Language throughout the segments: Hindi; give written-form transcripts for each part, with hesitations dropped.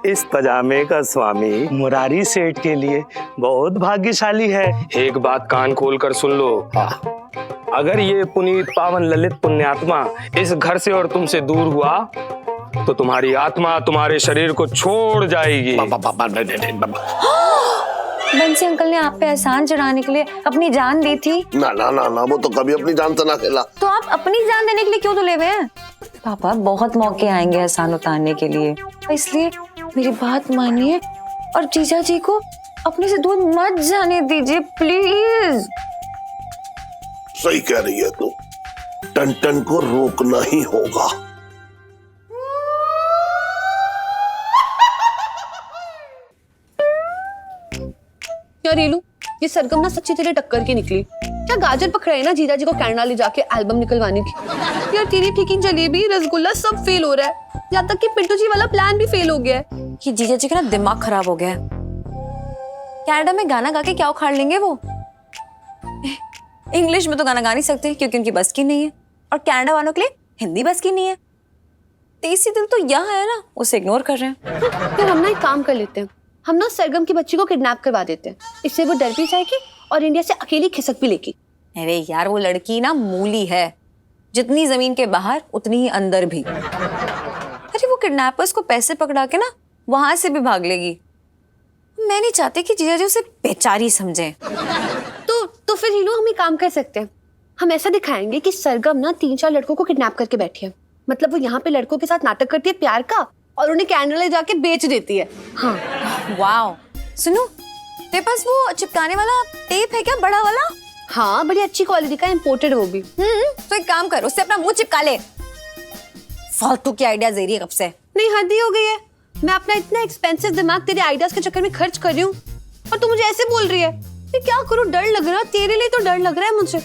इस पजामे का स्वामी मुरारी सेठ के लिए बहुत भाग्यशाली है। एक बात कान खोल कर सुन लो, अगर ये पुनीत पावन ललित पुण्यात्मा इस घर से और तुमसे दूर हुआ तो तुम्हारी आत्मा तुम्हारे शरीर को छोड़ जाएगी। बंसी अंकल ने आप पे एहसान चढ़ाने के लिए अपनी जान दी थी। ना ना ना ना, वो तो कभी अपनी जान से ना खेला। तो आप अपनी जान देने के लिए क्यों तुले हुए हैं? पापा बहुत मौके आएंगे एहसान उतारने के लिए, इसलिए मेरी बात मानिए और जीजा जी को अपने से दूर मत जाने दीजिए प्लीज। सही कह रही है तू, टन को रोकना ही होगा। यार रीलू, ये सरगम ना सच्ची तेरे टक्कर की निकली। क्या गाजर पकड़ाई ना जीजा जी को कनाडा ले जाके एल्बम निकलवाने की। यार तेरी फीकी जलेबी रसगुल्ला सब फेल हो रहा है, यहाँ तक कि पिंटू जी वाला प्लान भी फेल हो गया है। कि जीजा जी का ना दिमाग खराब हो गया है। कनाडा में गाना गा के क्या उखाड़ लेंगे वो? इंग्लिश में तो गाना गा नहीं सकते क्योंकि उनकी बस की नहीं है, और कनाडा वालों के लिए हिंदी बस की नहीं है। देसी दिल तो यहाँ है ना, उसे इग्नोर कर रहे हैं। यार हम ना एक काम कर लेते हैं, हम ना सरगम की बच्ची को किडनैप करवा देते हैं, इससे वो डर भी जाएगी और इंडिया से अकेली खिसक भी लेगी। अरे यार वो लड़की ना मूली है, जितनी जमीन के बाहर उतनी ही अंदर भी। अरे वो किडनैपर्स को पैसे पकड़ा के ना वहां से भी भाग लेगी। मैं नहीं चाहती कि जीजा जी उसे बेचारी समझे। तो फिर हीलो हम एक काम कर सकते हैं, हम ऐसा दिखाएंगे कि सरगम ना 3-4 लड़कों को किडनैप करके बैठी है। मतलब वो यहाँ पे लड़कों के साथ नाटक करती है प्यार का और उन्हें कनाडा ले जाके बेच देती है। हाँ वाओ, सुनो तेरे पास वो चिपकाने वाला टेप है क्या, बड़ा वाला? हाँ बड़ी अच्छी क्वालिटी का, इम्पोर्टेड वो भी। तो एक काम कर, उससे अपना मुंह चिपका ले। फालतू की आइडिया दे रही है कब से। नहीं हद ही हो गई है, मैं अपना इतना एक्सपेंसिव दिमाग तेरे आइडियाज के चक्कर में खर्च कर रही हूँ और तू मुझे ऐसे बोल रही है। ये क्या करूँ, डर लग रहा है तेरे लिए, तो डर लग रहा है मुझे।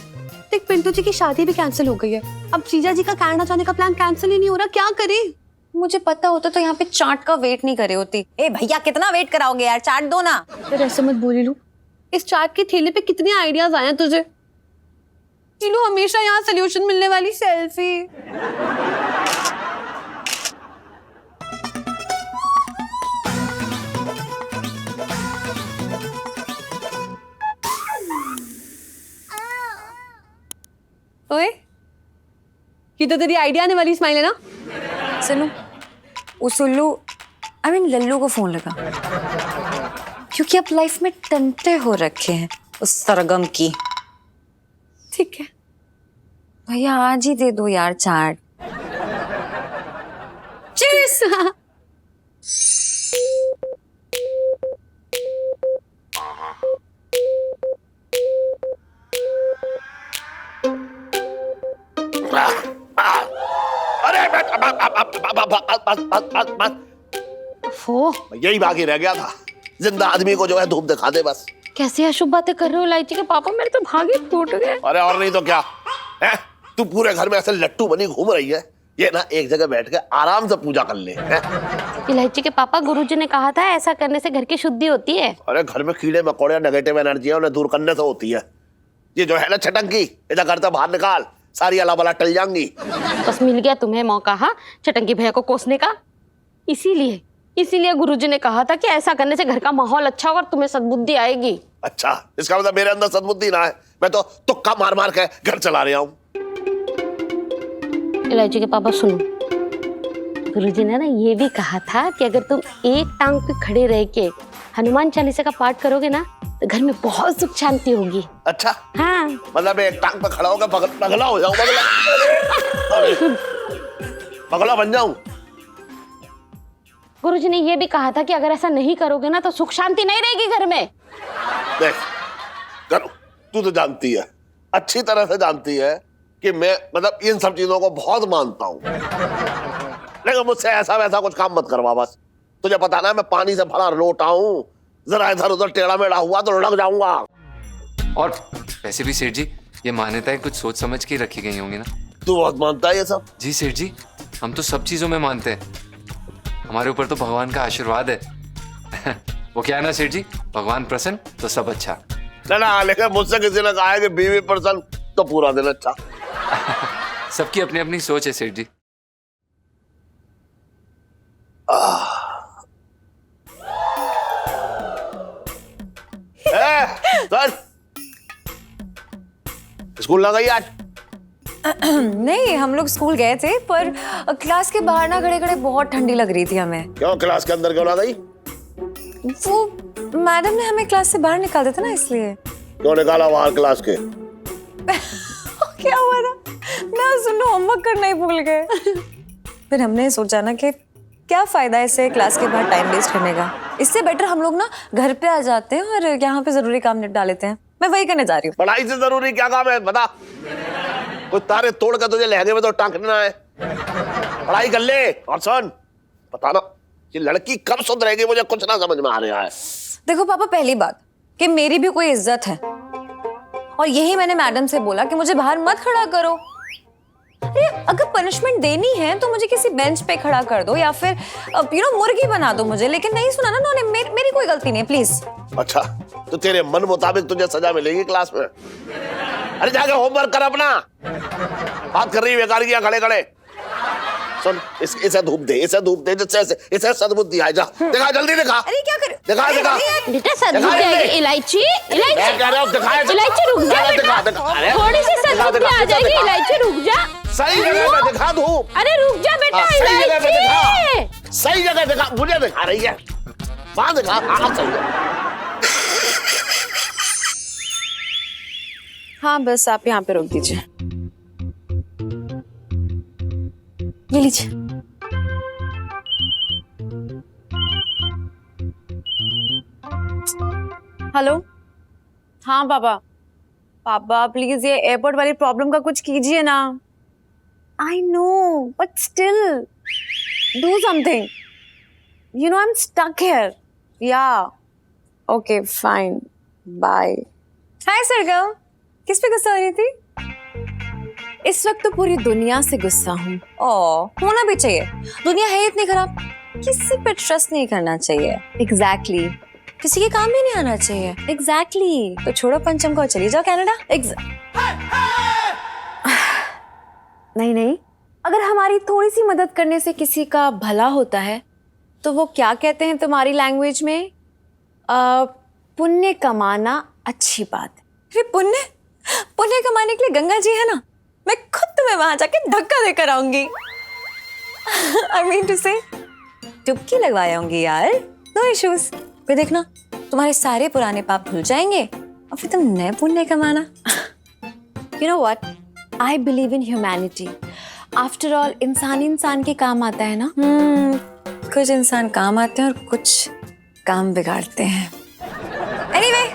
देख पिंटू जी की शादी भी कैंसिल हो गई है, अब जीजा जी का कनाडा जाने का प्लान कैंसिल ही नहीं हो रहा, क्या करें? मुझे पता होता तो यहाँ पे चाट का वेट नहीं करे होती। ए भैया कितना वेट कराओगे यार, चाट दो ना। यार ऐसे मत बोली लू, इस चाट के थैले पे कितने आइडियाज आए हैं तुझे। लीलू हमेशा यहाँ सोल्यूशन मिलने वाली सेल्फी। ओए ये तो तेरी आइडिया आने वाली स्माइल है ना। सुनो उस उल्लू लल्लू को फोन लगा, क्योंकि अब लाइफ में टंटे हो रखे हैं उस सरगम की। ठीक है भैया आज ही दे दो यार चाट। चीयर्स। अरे यही बाकी रह गया था, जिंदा आदमी को जो है धूप दिखा दे बस। कैसे अशुभ बातें कर रहे हो इलायची के पापा, मेरे तो भागे फूट गए। अरे और नहीं तो क्या है, तू पूरे घर में ऐसे लट्टू बनी घूम रही है, ये ना एक जगह बैठ के आराम से पूजा कर ले। इलायची के पापा, गुरुजी ने कहा था ऐसा करने से घर की शुद्धि होती है। अरे घर में कीड़े मकोड़े नेगेटिव एनर्जी है, उन्हें दूर करने से होती है। ये जो है ना छटंकी, इधर घर से बाहर निकाल, सारी अला बला टल जाएंगी। बस मिल गया तुम्हें मौका हाँ छटंकी भैया को कोसने का। इसीलिए गुरुजी ने कहा था कि ऐसा करने से घर का माहौल अच्छा होगा और तुम्हें सद्बुद्धि आएगी। अच्छा, इसका मतलब मेरे अंदर सद्बुद्धि ना है, मैं तो तुक्का मार मार के घर चला रहा हूँ। इलायची के पापा सुनो, गुरुजी ने ना ये भी कहा था कि अगर तुम एक टांग पे खड़े रह के हनुमान चालीसा का पाठ करोगे ना तो घर में बहुत सुख शांति होगी। अच्छा हाँ, मतलब एक टांग पे खड़ा होकर पगला हो जाऊं, पगला बन जाऊं। गुरुजी ने ये भी कहा था कि अगर ऐसा नहीं करोगे ना तो सुख शांति नहीं रहेगी घर में। देख करो, तू तो जानती है, अच्छी तरह से जानती है कि मैं मतलब इन सब चीजों को बहुत मानता हूँ, लेकिन मुझसे ऐसा वैसा कुछ काम मत करवा बस। तुझे पता ना मैं पानी से भरा लोटा हूँ, जरा इधर उधर टेढ़ा मेढ़ा हुआ तो लुढ़क जाऊंगा। और वैसे भी सेठ जी ये मान्यताएं कुछ सोच समझ के रखी गई होंगी ना। तू बहुत मानता है ये सब? जी सेठ जी, हम तो सब चीजों में मानते हैं, हमारे ऊपर तो भगवान का आशीर्वाद है। वो क्या है ना सेठ जी, भगवान प्रसन्न तो सब अच्छा। ना लेकिन मुझसे किसी ने कहा है कि बीवी प्रसन्न तो पूरा दिन अच्छा। सबकी अपनी अपनी सोच है सेठ जी। स्कूल ना गई आज? नहीं, हम लोग स्कूल गए थे पर क्लास के बाहर ना खड़े खड़े बहुत ठंडी लग रही थी हमें। क्यों क्लास के अंदर क्यों ना गई? वो मैडम ने हमें क्लास से बाहर निकाल दिया था ना, इसलिए। क्यों निकाला बाहर क्लास के? क्या हुआ था, मैं सुनो होमवर्क करना ही भूल गए। फिर हमने सोचा ना कि क्या फायदा ऐसे क्लास के बाद टाइम वेस्ट करने का, इससे बेटर हम लोग ना घर पे आ जाते हैं और यहाँ पे जरूरी काम निपटा लेते हैं। मैं वही करने जा रही हूँ। पढ़ाई से जरूरी क्या काम है बता? कुछ तारे तोड़ कर तुझे लहंगे में तो टांगना है। पढ़ाई कर ले। और सुन, पता ना ये लड़की कब सुधरेगी, मुझे कुछ ना समझ में आ रहा है। देखो पापा, पहली बात कि मेरी भी कोई इज्जत है, और यही मैंने मैडम से बोला कि मुझे बाहर मत खड़ा करो। अरे अगर पनिशमेंट देनी है तो मुझे किसी बेंच पे खड़ा कर दो या फिर मुर्गी बना दो मुझे, लेकिन नहीं सुना ना उन्होंने। मेरी कोई गलती नहीं, प्लीज। अच्छा, तो तेरे मन मुताबिक तुझे सजा मिलेगी क्लास में। अरे जाके होमवर्क कर अपना। बात कर रही है बेकार किया खड़े खड़े। सुन, इसे धूप दे, इसे धूप दे, जिससे इसे सद्बुद्धि आए। जा दिखा, जल्दी दिखा। अरे क्या कर, दिखा दिखा बेटा सद्बुद्धि आएगी। इलायची मैं कह रहा हूं दिखा। इलायची रुक जा बेटा, थोड़ी सी सद्बुद्धि आ जाएगी। इलायची रुक जा, सही जगह पे दिखा धूप। अरे रुक जा बेटा, सही जगह पे इलायची दिखा, सही जगह दिखा। मुझे दिखा रही है, वहां दिखा। हाँ सही है। हाँ बस आप यहाँ पे रोक दीजिए। ये लीजिए। हेलो, हाँ पापा। पापा प्लीज ये एयरपोर्ट वाली प्रॉब्लम का कुछ कीजिए ना। I know but still do something. You know I am stuck here. या okay fine, bye. Hi Sargam, किस पे गुस्सा हो रही थी? इस वक्त तो पूरी दुनिया से गुस्सा हूँ। होना भी चाहिए, दुनिया है इतनी खराब, किसी पे ट्रस्ट नहीं करना चाहिए। एग्जैक्टली किसी के काम भी नहीं आना चाहिए। एग्जैक्टली तो छोड़ो पंचम को, चली जाओ कनाडा। नहीं नहीं, अगर हमारी थोड़ी सी मदद करने से किसी का भला होता है तो वो क्या कहते हैं तुम्हारी लैंग्वेज में? पुण्य कमाना अच्छी बात है। अरे पुण्य पुण्य कमाने के लिए गंगा जी है ना, मैं खुद तुम्हें वहां जाके धक्का देकर आऊंगी। I mean to say, डुबकी लगवाया आऊंगी यार, नो इश्यूज। फिर देखना तुम्हारे सारे पुराने पाप धुल जाएंगे और फिर तुम नए पुण्य कमाना। You know what? I believe in humanity. After all, इंसान इंसान के काम आता है ना। कुछ इंसान काम आते हैं और कुछ काम बिगाड़ते हैं। Anyway,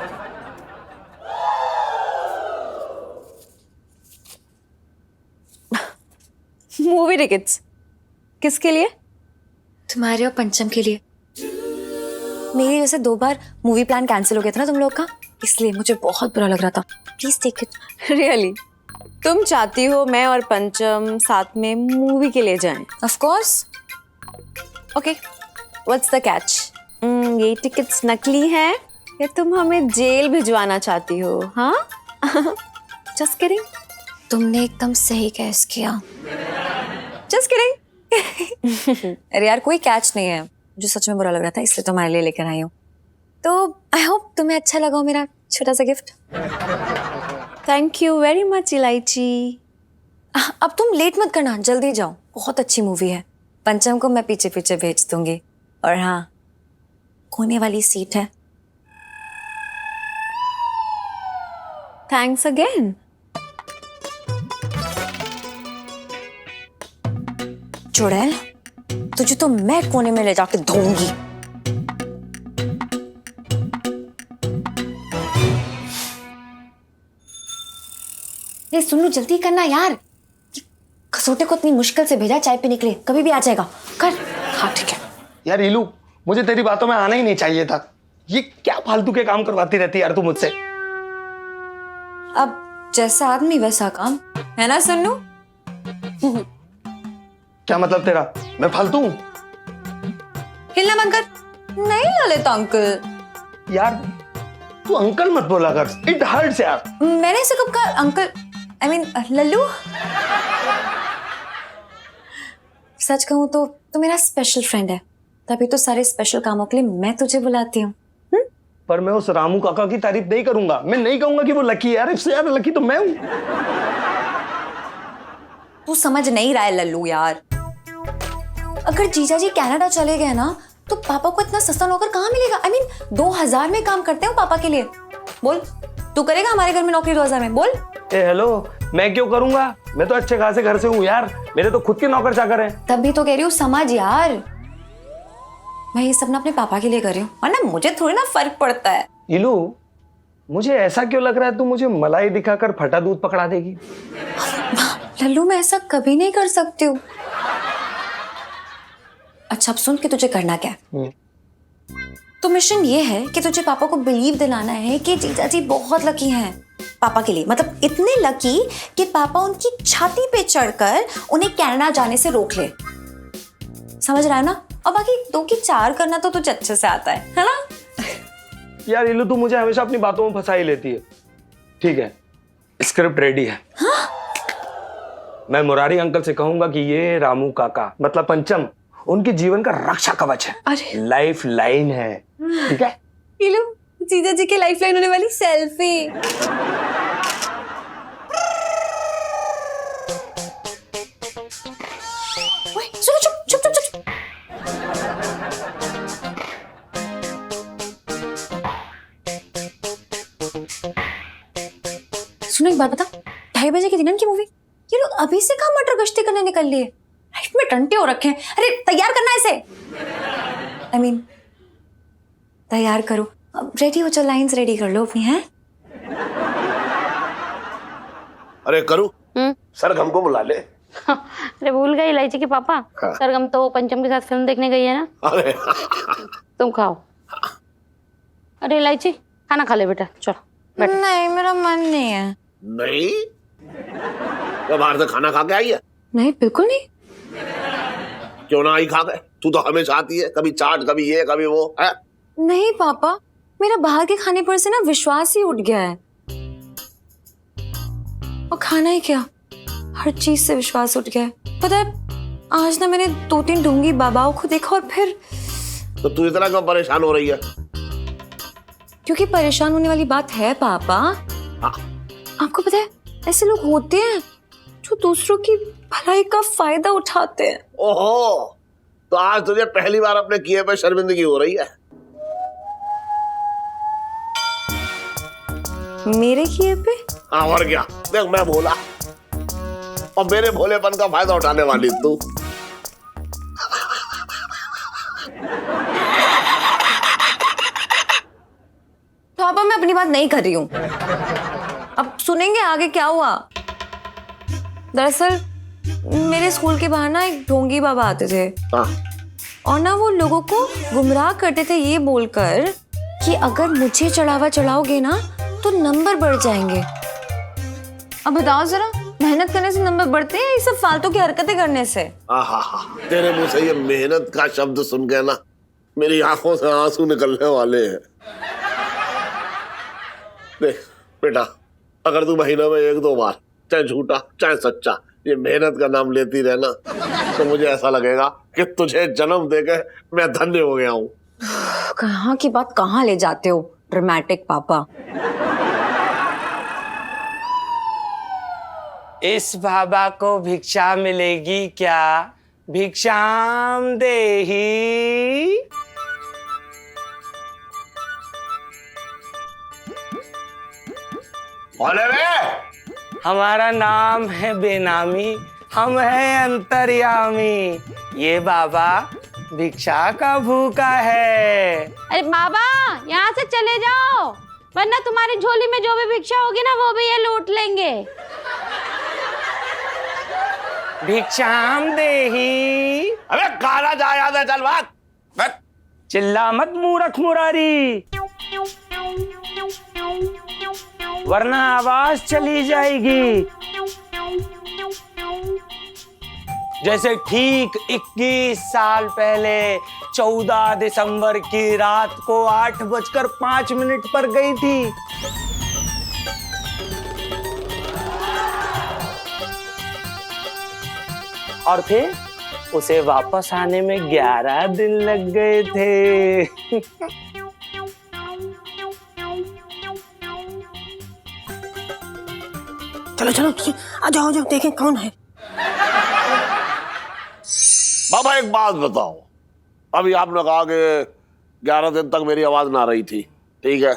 मूवी टिकट्स किसके लिए? तुम्हारे और पंचम के लिए। मेरी वजह से 2 बार मूवी प्लान कैंसिल हो गया था ना तुम लोग का, इसलिए मुझे बहुत बुरा लग रहा था। Please take it. रियली? तुम चाहती हो मैं और पंचम साथ में मूवी के लिए जाएं? Of course. Okay, what's the catch? ये टिकट्स नकली हैं या तुम हमें जेल भिजवाना चाहती हो? हाँ जस्ट किडिंग। तुमने एकदम सही कैच किया। Just kidding. अरे यार कोई कैच नहीं है, जो सच में बुरा लग रहा था इसलिए तुम्हारे लिए लेकर आई हूँ। तो आई होप तुम्हें अच्छा लगा मेरा छोटा सा gift. Thank you very much इलायची। अब तुम लेट मत करना, जल्दी जाओ, बहुत अच्छी मूवी है। पंचम को मैं पीछे पीछे भेज दूंगी। और हाँ, कोने वाली सीट है। Thanks again. चुड़ैल, तुझे तो मैं कोने में ले जाके धोऊंगी। ये सुन लो, जल्दी करना यार। खसोटे को इतनी मुश्किल से भेजा, चाय पीने के लिए, कभी भी आ जाएगा। कर। हाँ ठीक है। यार इलू, मुझे तेरी बातों में आना ही नहीं चाहिए था। ये क्या फालतू के काम करवाती रहती है यार तू मुझसे। अब जैसा आदमी वैसा काम, है ना सन्नू? क्या मतलब तेरा? मैं फालतू हूँ? हिलना बंद कर। नहीं ललित अंकल। यार तू अंकल मत बोला कर, इट हर्ट्स यार। मैंने इसे कब कहा अंकल? आई मीन लल्लू। सच कहूं तो मेरा स्पेशल फ्रेंड है, तभी तो सारे स्पेशल कामों के लिए मैं तुझे बुलाती हूँ। पर मैं उस रामू काका की तारीफ नहीं करूंगा। मैं नहीं कहूंगा कि वो लकी है यार, इससे ज्यादा लकी तो मैं हूं। तू समझ नहीं रहा है लल्लू यार। अगर जीजा जी कनाडा चले गए ना तो पापा को इतना सस्ता नौकर कहाँ मिलेगा? I mean 2000 में काम करते हो पापा के लिए। बोल, तू करेगा हमारे घर में नौकरी 2000 में? बोल। ए हेलो, मैं क्यों करूंगा? मैं तो अच्छे खासे घर से हूँ यार, मेरे तो खुद के नौकर चाकर हैं। तब भी तो कह रही हूँ समझ यार, मैं ये सब ना अपने पापा के लिए कर रही हूँ, वरना मुझे थोड़ी ना फर्क पड़ता है। इलू, मुझे ऐसा क्यों लग रहा है तू मुझे मलाई दिखाकर फटा दूध पकड़ा देगी? लल्लू मैं ऐसा कभी नहीं कर सकती हूँ। अच्छा अब सुन कि तुझे करना क्या है। तो मिशन ये है कि तुझे पापा को बिलीव दिलाना है कि जीजा जी बहुत लकी हैं पापा के लिए, मतलब इतने लकी कि पापा उनकी छाती पे चढ़कर उन्हें कनाडा जाने से रोक ले। समझ रहा है ना? और बाकी 2 की 4 करना तो तुझे अच्छे से आता है ना? यार इलू, तू मुझे हमेशा अपनी बातों में फंसा ही लेती है। ठीक है, स्क्रिप्ट रेडी है। हाँ? मैं मुरारी अंकल से कहूंगा कि ये रामू काका मतलब पंचम उनके जीवन का रक्षा कवच है, अरे लाइफ लाइन है। ठीक है, ये लो जीजा जी की लाइफ लाइन होने वाली सेल्फी। सुनो, चुप चुप चुप चुप। सुनो एक बात बता, 2:30 बजे की दिन की मूवी, ये लोग अभी से कहाँ मटर गश्ती करने निकल लिए? लाइफ में टंटे हो रखे हैं। अरे तैयार करना है इसे। I mean, तैयार करो, अब रेडी हो, चल लाइंस रेडी कर लो अपनी। हैं? अरे करूँ, सर हमको बुला ले। अरे भूल गई इलायची के पापा। हाँ। सरगम तो पंचम के साथ फिल्म देखने गई है ना। अरे तुम खाओ। अरे इलायची खाना खा ले बेटा, चलो बैठ। नहीं, मेरा मन नहीं है। नहीं, क्या बाहर से खाना खा के आई है? नहीं, बिल्कुल नहीं। क्यों ना आई खा के? तू तो हमेशा आती है, कभी चाट, कभी ये, कभी वो है। नहीं पापा, मेरा बाहर के खाने पर से ना विश्वास ही उठ गया है। और खाना ही क्या, हर चीज से विश्वास उठ गया है। पता है, आज ना मैंने 2-3 ढोंगी बाबाओं को देखा और फिर। तो तू इतना क्यों परेशान हो रही है? क्योंकि परेशान होने वाली बात है पापा। हाँ। आपको पता है, ऐसे लोग होते हैं जो दूसरों की भलाई का फायदा उठाते हैं। ओहो, तो आज तुझे पहली बार अपने किए पे शर्मिंदगी हो रही है? मेरे किए पे? हाँ और क्या, देख मैं भोला और मेरे भोलेपन का फायदा उठाने वाली तू। पापा मैं अपनी बात नहीं कर रही हूँ, अब सुनेंगे आगे क्या हुआ। दरअसल मेरे स्कूल के बाहर ना एक ढोंगी बाबा आते थे। हाँ। और ना वो लोगों को गुमराह करते थे ये बोलकर कि अगर मुझे चढ़ावा चढ़ाओगे ना तो नंबर बढ़ जाएंगे। अब बताओ जरा, मेहनत करने से नंबर बढ़ते हैं या ये सब फालतू की हरकतें करने से? तेरे मुंह से ये मेहनत का शब्द सुन के ना मेरी आंखों से आंसू निकलने वाले हैं। देख बेटा, अगर तू महीने में 1-2 बार चाहे झूठा चाहे सच्चा ये मेहनत का नाम लेती रहना तो मुझे ऐसा लगेगा कि तुझे जन्म देके मैं धन्य हो गया हूँ। कहाँ की बात कहाँ ले जाते हो ड्रामेटिक पापा। इस बाबा को भिक्षा मिलेगी क्या? भिक्षाम देही। कौन है बे? हमारा नाम है बेनामी, हम हैं अंतर्यामी। ये बाबा भिक्षा का भूखा है। अरे बाबा यहाँ से चले जाओ, वरना तुम्हारी झोली में जो भी भिक्षा होगी ना वो भी ये लूट लेंगे। भिक्षाम देही। अबे गाना जा, याद है, चल बात। चिल्ला मत मूर्ख मुरारी, वरना आवाज चली जाएगी। जैसे ठीक 21 साल पहले 14 दिसंबर की रात को 8:05 पर गई थी। और फिर उसे वापस आने में 11 दिन लग गए थे। चलो चलो आ जाओ जाओ देखें कौन है। बाबा एक बात बताओ, अभी आपने कहा कि 11 दिन तक मेरी आवाज ना रही थी, ठीक है,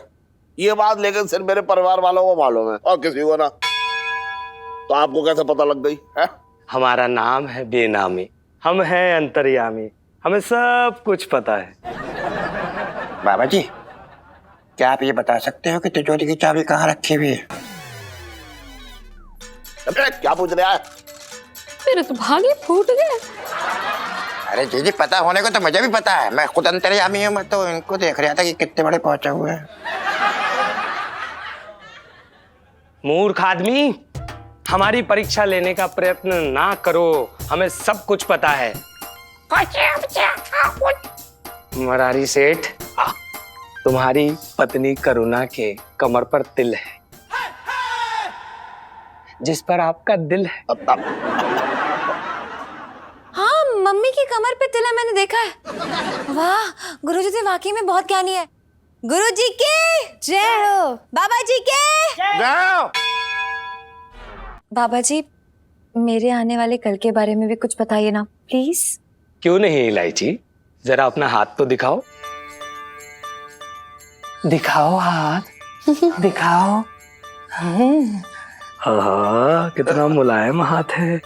ये बात लेकिन सिर्फ मेरे परिवार वालों को मालूम है और किसी को ना, तो आपको कैसे पता लग गई है? हमारा नाम है बेनामी, हम हैं अंतर्यामी, हमें सब कुछ पता है। बाबा जी, क्या आप ये बता सकते हो कि तिजोरी की चाबी कहाँ रखी हुई है? अबे, क्या पूछ रहा है? मेरे तो भागे फूट गए। अरे जी पता होने को तो मुझे भी पता है, मैं खुद अंतर्यामी हूँ, मैं तो इनको देख रहा था कि कितने बड़े पहुंचे हुए हैं। मूर्ख आदमी, हमारी परीक्षा लेने का प्रयत्न ना करो, हमें सब कुछ पता है। मुरारी सेठ, तुम्हारी पत्नी करुणा के कमर पर तिल है, जिस पर आपका दिल है। हाँ, मम्मी की कमर पे तिल है, मैंने देखा है। वाह, गुरुजी तो वाकई में बहुत ज्ञानी है। गुरुजी की जय हो। बाबा जी के बाबा जी, मेरे आने वाले कल के बारे में भी कुछ बताइए ना प्लीज। क्यों नहीं इलायची, जरा अपना हाथ तो दिखाओ। दिखाओ हाथ, दिखाओ। हाँ, कितना मुलायम हाथ है।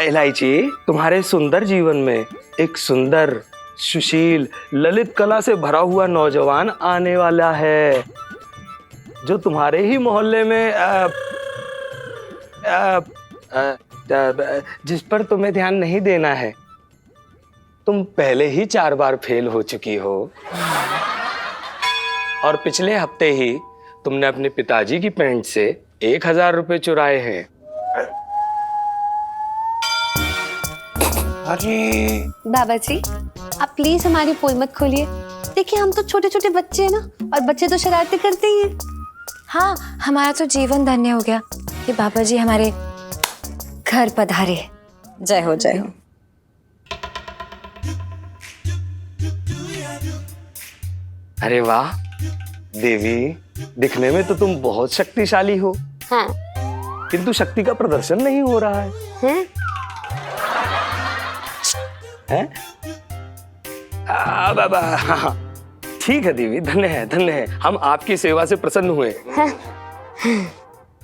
इलायची, तुम्हारे सुंदर जीवन में एक सुंदर, सुशील, ललित कला से भरा हुआ नौजवान आने वाला है, जो तुम्हारे ही मोहल्ले में जिस पर तुम्हें ध्यान नहीं देना है। तुम पहले ही 4 बार फेल हो चुकी हो और पिछले हफ्ते ही तुमने अपने पिताजी की पैंट से 1000 रुपए चुराए हैं। अरे बाबा जी, आप प्लीज हमारी पोल मत खोलिए। देखिए हम तो छोटे छोटे बच्चे हैं ना, और बच्चे तो शरारतें करते ही हैं। हाँ, हमारा तो जीवन धन्य हो गया कि बाबा जी हमारे घर पधारे। जय हो, जय हो। अरे वाह देवी, दिखने में तो तुम बहुत शक्तिशाली हो। हाँ। किंतु शक्ति का प्रदर्शन नहीं हो रहा है। हैं? बाबा, हाँ, ठीक है देवी, धन्य है, धन्य है, हम आपकी सेवा से प्रसन्न हुए।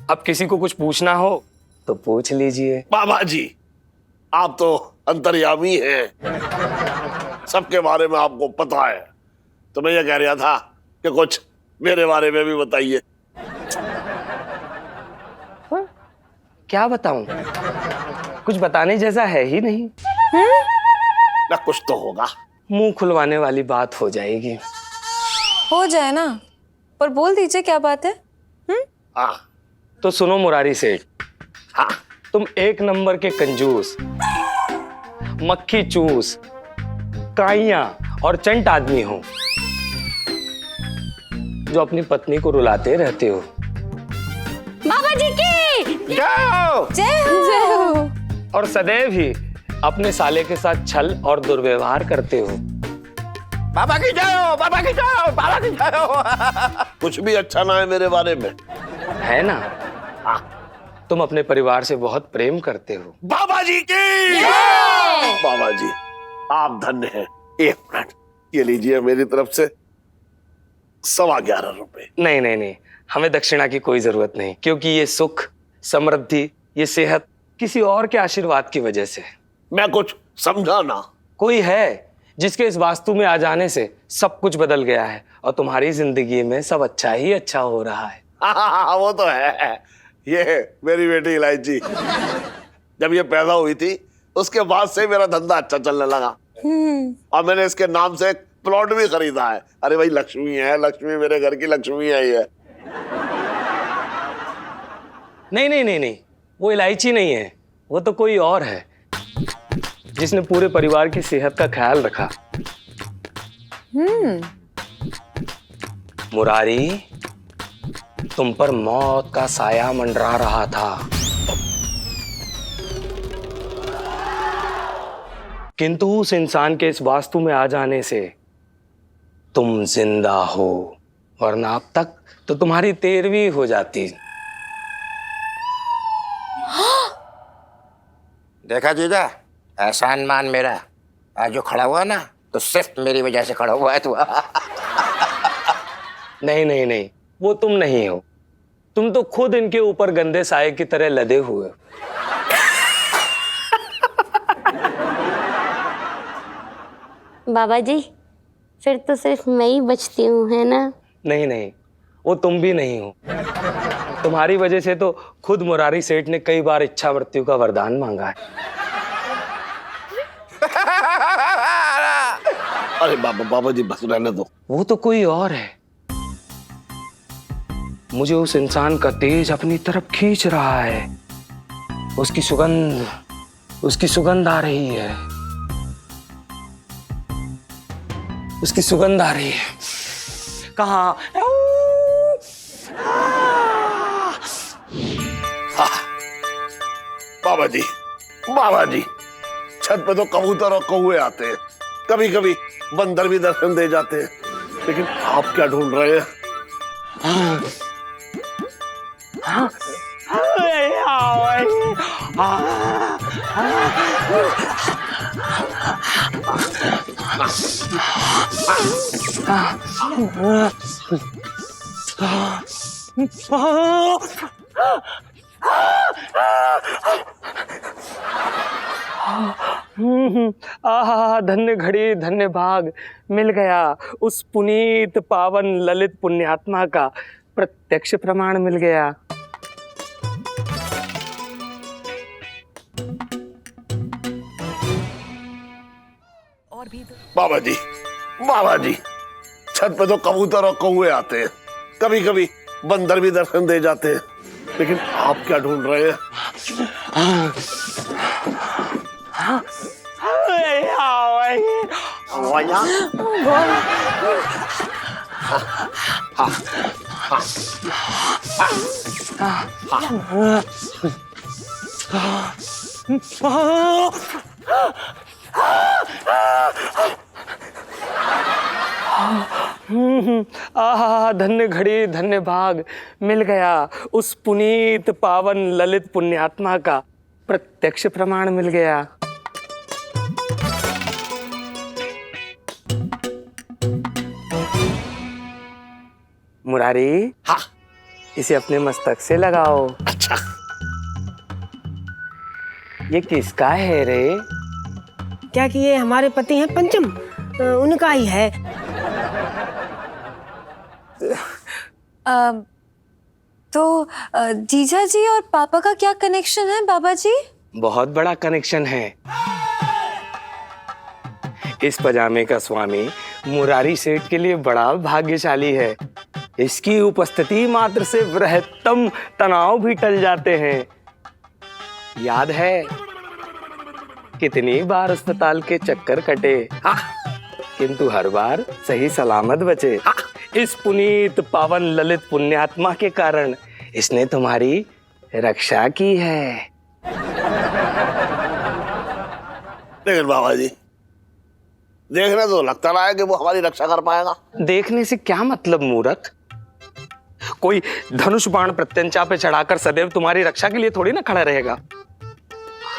अब किसी को कुछ पूछना हो तो पूछ लीजिए। बाबा जी, आप तो अंतर्यामी हैं, सबके बारे में आपको पता है, तो मैं ये कह रहा था कि कुछ मेरे बारे में भी बताइए। क्या बताऊं, कुछ बताने जैसा है ही नहीं। ना कुछ तो होगा। मुंह खुलवाने वाली बात हो जाएगी। हो जाए ना, पर बोल दीजिए क्या बात है। हाँ तो सुनो मुरारी सेठ, हाँ, तुम एक नंबर के कंजूस, मक्खी चूस, काइया और चंट आदमी हो, जो अपनी पत्नी को रुलाते रहते हो। बाबा जी की जाओ। जय हो। और सदैव ही अपने साले के साथ छल और दुर्व्यवहार करते हो। बाबा की जाओ, बाबा की जाओ, बाबा की जाओ। कुछ भी अच्छा ना है मेरे बारे में, है ना? तुम अपने परिवार से बहुत प्रेम करते हो। बाबा जी की बाबा जी, आप धन्य हैं। 1 मिनट, ये लीजिए मेरी तरफ से 11.25 रुपए। नहीं नहीं नहीं, हमें दक्षिणा की कोई जरूरत नहीं, क्योंकि ये सुख, समृद्धि, ये सेहत किसी और के आशीर्वाद की वजह से। मैं कुछ समझा ना। कोई है जिसके इस वास्तु में आ जाने से सब कुछ बदल गया है और तुम्हारी जिंदगी में सब अच्छा ही अच्छा हो रहा है। हाँ, वो तो है। ये मेरी बेटी इलायची, जब ये पैदा हुई थी उसके बाद से मेरा धंधा अच्छा चलने लगा, और मैंने इसके नाम से एक प्लॉट भी खरीदा है। अरे भाई, लक्ष्मी है, लक्ष्मी मेरे घर की लक्ष्मी है ये। नहीं नहीं नहीं नहीं, वो इलायची नहीं है, वो तो कोई और है जिसने पूरे परिवार की सेहत का ख्याल रखा। मुरारी, तुम पर मौत का साया मंडरा रहा था, किंतु उस इंसान के इस वास्तु में आ जाने से तुम जिंदा हो, वरना अब तक तो तुम्हारी 13वीं हो जाती। देखा जीजा, एहसान मान मेरा। आज जो खड़ा हुआ ना, तो सिर्फ मेरी वजह से खड़ा हुआ है तू। नहीं नहीं नहीं, वो तुम नहीं हो। तुम तो खुद इनके ऊपर गंदे साए की तरह लदे हुए हो। बाबा जी, फिर तो सिर्फ मैं ही बचती हूँ, है ना? नहीं नहीं, वो तुम भी नहीं हो। तुम्हारी वजह से तो खुद मुरारी सेठ ने कई बार इच्छा मृत्यु का वरदान मांगा है। अरे बाबा जी बस रहने दो। वो तो कोई और है। मुझे उस इंसान का तेज अपनी तरफ खींच रहा है। उसकी सुगंध आ रही है। उसकी सुगंध आ रही है। कहाँ? बाबा जी, छत पे तो कबूतर और कौवे आते हैं, कभी कभी बंदर भी दर्शन दे जाते हैं, लेकिन आप क्या ढूंढ रहे हैं? धन्य घड़ी धन्य भाग, मिल गया। उस पुनीत पावन ललित पुण्यात्मा का प्रत्यक्ष प्रमाण मिल गया। बाबा जी, छत पे तो कबूतर और कौवे आते हैं, कभी कभी बंदर भी दर्शन दे जाते हैं, लेकिन आप क्या ढूंढ रहे हैं? धन्य घड़ी धन्य भाग, मिल गया। उस पुनीत पावन ललित पुण्यात्मा का प्रत्यक्ष प्रमाण मिल गया। मुरारी, हाँ, इसे अपने मस्तक से लगाओ। अच्छा। ये किसका है रे? क्या कि ये हमारे पति हैं पंचम, उनका ही है। जीजा जी और पापा का क्या कनेक्शन है बाबा जी? बहुत बड़ा कनेक्शन है। इस पजामे का स्वामी मुरारी सेठ के लिए बड़ा भाग्यशाली है। इसकी उपस्थिति मात्र से बृहत्तम तनाव भी टल जाते हैं। याद है कितनी बार अस्पताल के चक्कर कटे, किंतु हर बार सही सलामत बचे। इस पुनीत पावन ललित पुण्यात्मा के कारण इसने तुम्हारी रक्षा की है। लेकिन बाबा जी, देखने तो लगता रहा है कि वो हमारी रक्षा कर पाएगा। देखने से क्या मतलब मूर्ख? कोई धनुष बाण प्रत्यंचा पे चढ़ाकर सदैव तुम्हारी रक्षा के लिए थोड़ी ना खड़ा रहेगा।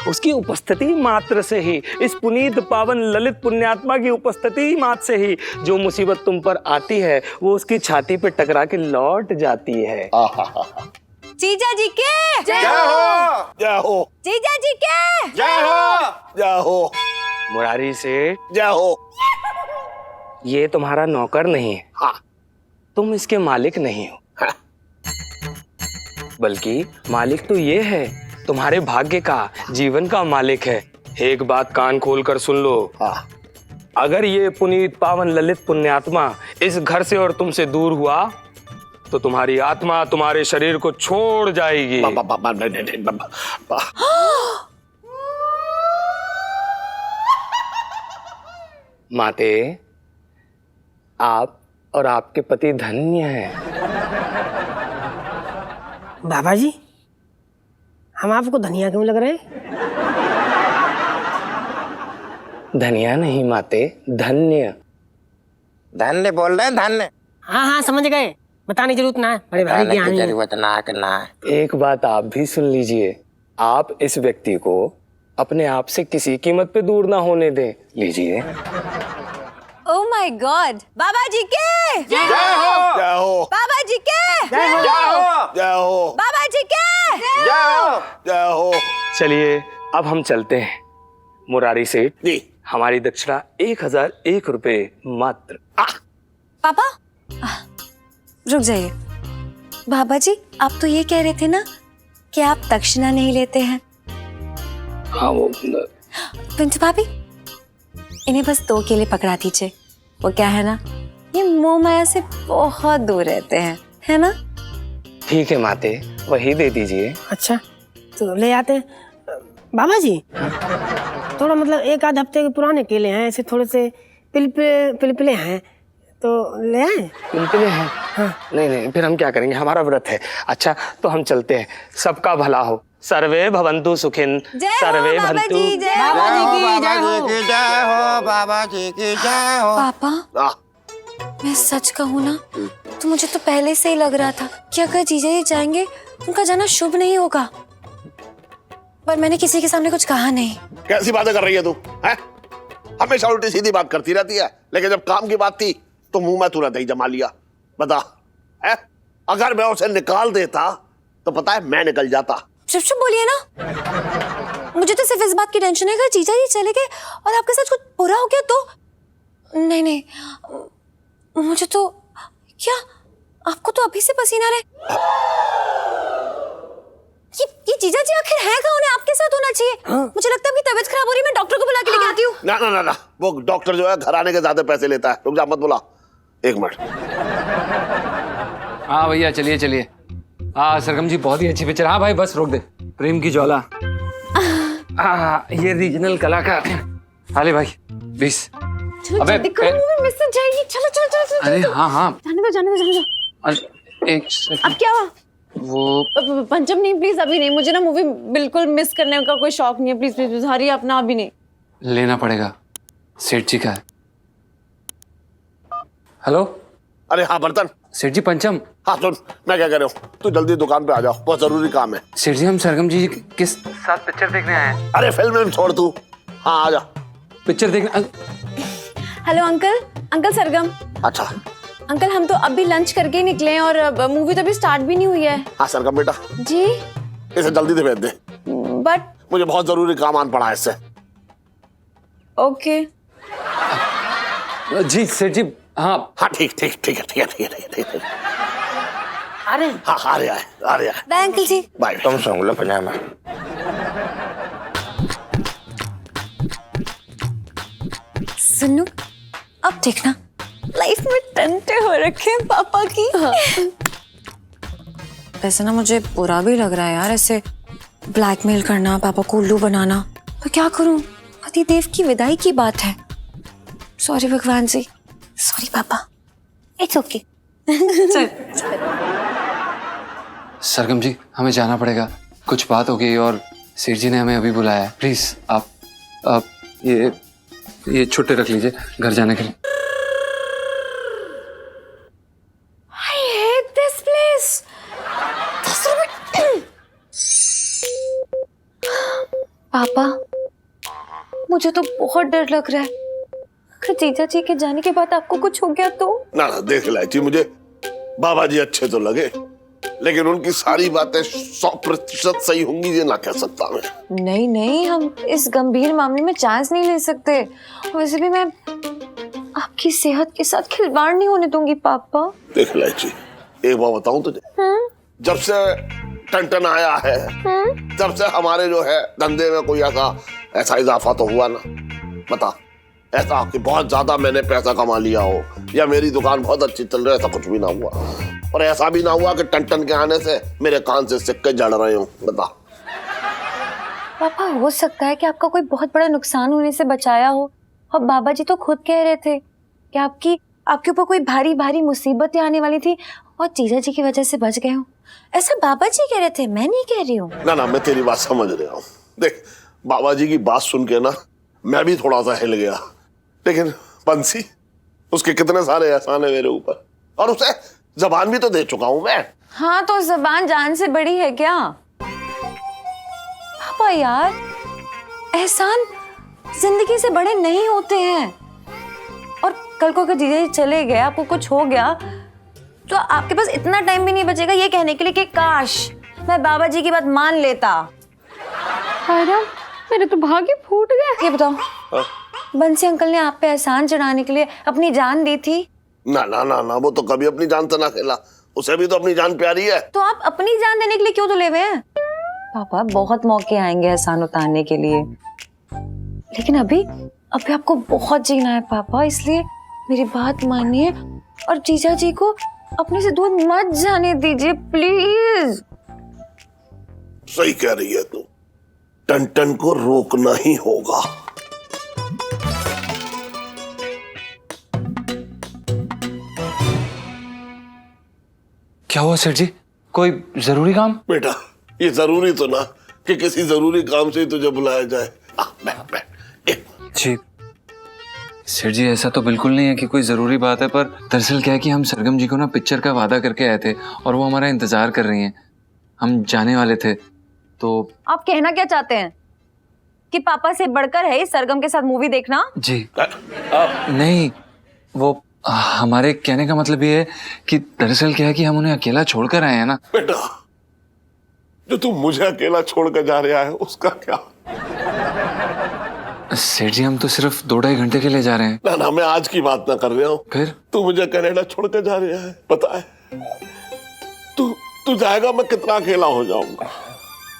उसकी उपस्थिति मात्र से ही, इस पुनीत पावन ललित पुण्यात्मा की उपस्थिति मात्र से ही जो मुसीबत तुम पर आती है वो उसकी छाती पे टकरा के लौट जाती है। जीजा जी के जय हो, जय हो, जीजा जी के जय हो, जय हो, मुरारी सेठ, जय हो। ये तुम्हारा नौकर नहीं है। हाँ। तुम इसके मालिक नहीं हो। हाँ। बल्कि मालिक तो ये है, तुम्हारे भाग्य का, जीवन का मालिक है। एक बात कान खोल कर सुन लो। हाँ। अगर ये पुनीत पावन ललित पुण्यात्मा इस घर से और तुमसे दूर हुआ तो तुम्हारी आत्मा तुम्हारे शरीर को छोड़ जाएगी। माते, आप और आपके पति धन्य हैं। बाबा जी, हम आपको धनिया क्यों लग रहे हैं? धनिया नहीं माते, धन्य। धन्य बोल रहे हैं, धन्य। हाँ हाँ समझ गए, बताने की जरूरत ना है, बड़े भाई बताने की ज्ञानी हैं। जरूरत ना करना है। एक बात आप भी सुन लीजिए। आप इस व्यक्ति को अपने आप से किसी कीमत पे दूर ना होने दें। लीजिए। ओह माय गॉड, बाबा जी के जय हो बाबा जी के जय हो बाबा जी के जय हो। चलिए अब हम चलते हैं। मुरारी सेठ जी हमारी दक्षिणा 1001 रुपए मात्र। पापा रुक जाइए। बाबा जी आप तो ये कह रहे थे ना कि आप दक्षिणा नहीं लेते हैं। हाँ वो पिंटू भाभी इन्हें बस 2 केले पकड़ा दीजिए। वो क्या है ना, ये मोह माया से बहुत दूर रहते हैं, है ना? ठीक है माते, वही दे दीजिए। अच्छा तो ले आते हैं। बाबा जी थोड़ा मतलब 1 आध हफ्ते के पुराने केले हैं, ऐसे थोड़े से पिलपिले हैं, तो ले आए। पिलपिले हैं? हाँ। नहीं फिर हम क्या करेंगे, हमारा व्रत है। अच्छा तो हम चलते हैं। सबका भला हो। सर्वे भवन्तु सुखिन। सर्वे भवन्तु। बाबा जी की जय हो। जय हो बाबा जी की जय हो। पापा मैं सच कहूँ ना तो मुझे तो पहले से ही लग रहा था कि अगर जीजा जी जाएंगे उनका जाना शुभ नहीं होगा, पर मैंने किसी के सामने कुछ कहा नहीं। कैसी बातें कर रही है तू? हैं? हमेशा उल्टी सीधी बात करती रहती है, लेकिन जब काम की बात थी तो मुंह में तुरंत ही जमा लिया। बता है? अगर मैं उसे निकाल देता तो पता है मैं निकल जाता। चुप चुप बोलिए ना। मुझे तो सिर्फ इस बात की टेंशन है अगर जीजा जी चले गए और आपके साथ कुछ बुरा हो गया तो। नहीं मुझे तो क्या, आपको तो अभी से पसीना रहे। ये जीजा जी आखिर है कहाँ? उन्हें आपके साथ होना चाहिए। मुझे लगता है आपकी तबीयत खराब हो रही है, मैं डॉक्टर को बुला के लेके आती हूँ। ना वो डॉक्टर जो है घर आने के ज्यादा पैसे लेता है। रुक जा मत बुला, 1 मिनट। हाँ भैया चलिए। हाँ सरगम जी बहुत ही अच्छी पिक्चर। हाँ भाई बस रोक दे। प्रेम की ज्वाला। हाँ ये रीजनल कलाकार हैं। हाले भाई 20। अबे मिस हो जाएगी। चलो अरे हाँ जाने दो। एक सेकंड। अब क्या हुआ? वो पंचम नहीं प्लीज, अभी नहीं। मुझे ना मूवी बिल्कुल मिस करने का कोई शौक नहीं है। प्लीज हरी अपना, अभी नहीं। लेना पड़ेगा, सेठ जी का है। हेलो अरे हाँ बर्तन। सेठ जी पंचम। हाँ सुन, मैं क्या कह रहा हूँ, तू जल्दी दुकान पे आ जाओ, बहुत जरूरी काम है। सेठ जी हम सरगम जी किस साथ पिक्चर देखने आए हैं। अरे फिल्म छोड़ तू, हाँ आ जा। पिक्चर देखने। हेलो अंकल सरगम। अच्छा अंकल हम तो अभी लंच करके ही निकले हैं और मूवी तो अभी स्टार्ट भी नहीं हुई है। हाँ सरगम बेटा जी इसे जल्दी से भेज दे, बट मुझे बहुत जरूरी काम आन पड़ा है इससे। ओके जी सेठ जी। हाँ ठीक है। अरे हाँ आ रहा है। बाय अंकल जी। बाय। तुम सुन लो पजामा। सुनो अब देखना लाइफ में टंटे हो रखे हैं पापा की। वैसे ना मुझे बुरा भी लग रहा है यार, ऐसे ब्लैकमेल करना, पापा को उल्लू बनाना। तो क्या करूं, पति देव की विदाई की बात है। सॉरी भगवान जी, सॉरी पापा। It's okay. सरगम जी हमें जाना पड़ेगा, कुछ बात हो गई और सेठ जी ने हमें अभी बुलाया है। प्लीज आप ये छुट्टे रख लीजिए घर जाने के लिए। I hate this place. पापा मुझे तो बहुत डर लग रहा है, अगर जीजा जी के जाने के बाद आपको कुछ हो गया तो। ना देख इलायची, मुझे बाबा जी अच्छे तो लगे, लेकिन उनकी सारी बातें 100% सही होंगी ये ना कह सकता मैं। नहीं हम इस गंभीर मामले में चांस नहीं ले सकते। वैसे भी मैं आपकी सेहत के साथ खिलवाड़ नहीं होने दूंगी पापा। देख इलायची, एक बात बताऊं तुझे, जब से टन आया है, जब से हमारे जो है धंधे में कोई ऐसा इजाफा तो हुआ ना। बता, ऐसा कि बहुत ज्यादा मैंने पैसा कमा लिया हो या मेरी दुकान बहुत अच्छी चल रही है, ऐसा कुछ भी ना हुआ। और ऐसा भी ना हुआ कि टन के आने से मेरे कान से सिक्के जड़ रहे हो। बता पापा, हो सकता है कि आपका कोई बहुत बड़ा नुकसान होने से बचाया हो। और बाबा जी तो खुद कह रहे थे कि आपके ऊपर कोई भारी भारी मुसीबतें आने वाली थी और जीजा जी की वजह से बच गए हो। ऐसा बाबा जी कह रहे थे, मैं नहीं कह रही हूँ। ना मैं तेरी बात समझ रहा हूँ। देख, बाबा जी की बात सुन के ना मैं भी थोड़ा सा हिल गया, लेकिन बंसी, उसके कितने सारे एहसान है मेरे ऊपर, और उसे जबान भी तो दे चुका हूं मैं। हाँ तो जबान जान से बड़ी है क्या पापा? यार एहसान जिंदगी से बड़े नहीं होते हैं। और कल को अगर जीजा जी चले गए, आपको कुछ हो गया, तो आपके पास इतना टाइम भी नहीं बचेगा ये कहने के लिए कि काश मैं बाबा जी की बात मान लेता। अरे मेरे तो भाग्य फूट गया। ये बताओ, बंसी अंकल ने आप पे एहसान चढ़ाने के लिए अपनी जान दी थी। ना ना ना ना, वो तो कभी अपनी जान से ना खेला, उसे भी तो अपनी जान प्यारी है। तो आप अपनी जान देने के लिए क्यों तुले हुए हैं? पापा बहुत मौके आएंगे एहसान उतारने के लिए, लेकिन अभी आपको बहुत जीना है पापा, इसलिए मेरी बात मानिए और जीजा जी को अपने से दूर मत जाने दीजिए प्लीज। सही कह रही है तू, टन को रोकना ही होगा। क्या हुआ सेठ जी, कोई जरूरी काम? बेटा ये जरूरी तो ना कि किसी जरूरी काम से ही तुझे बुलाया जाए। बैठ बैठ। जी सेठ जी, ऐसा तो बिल्कुल नहीं है कि कोई जरूरी बात है, पर दरअसल क्या है कि हम सरगम जी को ना पिक्चर का वादा करके आए थे और वो हमारा इंतजार कर रही हैं। हम जाने वाले थे तो। आप कहना क्या चाहते हैं कि पापा से बढ़कर है सरगम के साथ मूवी देखना? जी नहीं, वो हमारे कहने का मतलब ये है कि दरअसल क्या है कि हम उन्हें अकेला छोड़कर आए हैं ना। बेटा जो तू मुझे अकेला छोड़कर जा रहा है उसका क्या? सेठ जी हम तो सिर्फ 2-2.5 घंटे के लिए जा रहे हैं। ना ना, मैं आज की बात ना कर रहा हूँ। फिर तू मुझे कनाडा छोड़कर जा रहा है, पता है तू जाएगा मैं कितना अकेला हो जाऊंगा।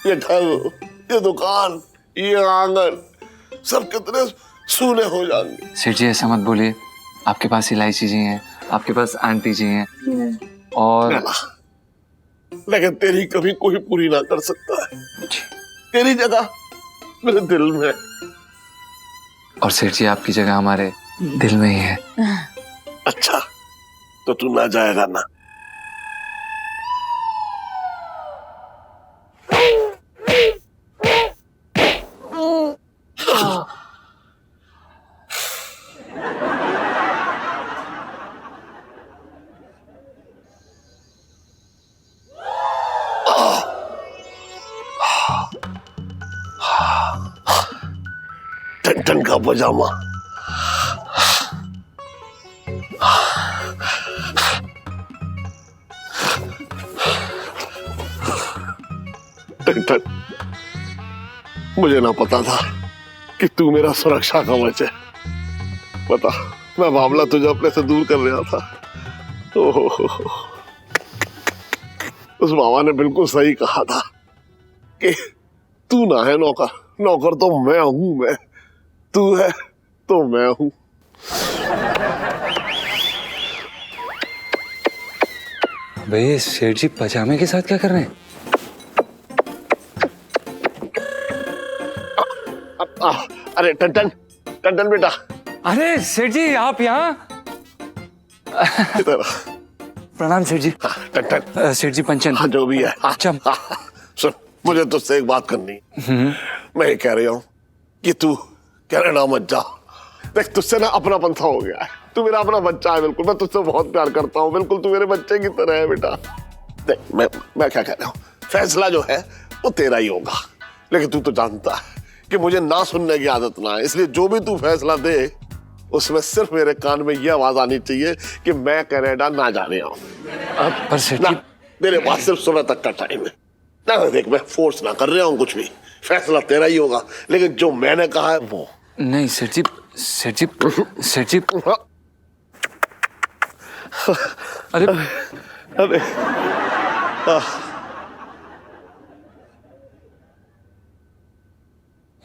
ये घर, ये दुकान, ये आंगन सब कितने सूने हो जाएंगे। सेठ जी ऐसा मत बोलिए, आपके पास इलायची जी हैं, आपके पास आंटी जी हैं, और लेकिन तेरी कभी कोई पूरी ना कर सकता है। तेरी जगह मेरे दिल में, और सेठ जी आपकी जगह हमारे दिल में ही है। अच्छा तो तू ना जाएगा ना? टन का पजामा, टन मुझे ना पता था कि तू मेरा सुरक्षा कवच है। पता मैं मामला तुझे अपने से दूर कर रहा था। उस मामा ने बिल्कुल सही कहा था कि तू ना है नौकर, नौकर तो मैं हूं। मैं, तू है तो मैं हूं। भाई सेठ जी पजामे के साथ क्या कर रहे हैं? अरे टन बेटा। अरे सेठ जी आप यहाँ? प्रणाम सेठ जी। टन सेठ जी पंचन। हाँ जो भी है। अच्छा सुन, मुझे तुझसे एक बात करनी। मैं ये कह रहा हूँ कि तू कनाडा मत जा। देख तुझसे ना अपना पंथा हो गया है, तू मेरा अपना बच्चा है। बिल्कुल मैं तुझसे बहुत प्यार करता हूँ, बिल्कुल तू मेरे बच्चे की तरह है बेटा। देख मैं क्या कह रहा हूँ, फैसला जो है वो तेरा ही होगा, लेकिन तू तो जानता है कि मुझे ना सुनने की आदत ना है, इसलिए जो भी तू फैसला दे उसमें सिर्फ मेरे कान में यह आवाज आनी चाहिए कि मैं कनाडा ना जा रहा हूँ। पर सेठ जी मेरे पास सिर्फ सुबह तक का टाइम है ना। देख मैं फोर्स ना कर रहा हूँ कुछ भी, फैसला तेरा ही होगा, लेकिन जो मैंने कहा है वो। नहीं सेठ जी, सेठ जी, सेठ जी। अरे अरे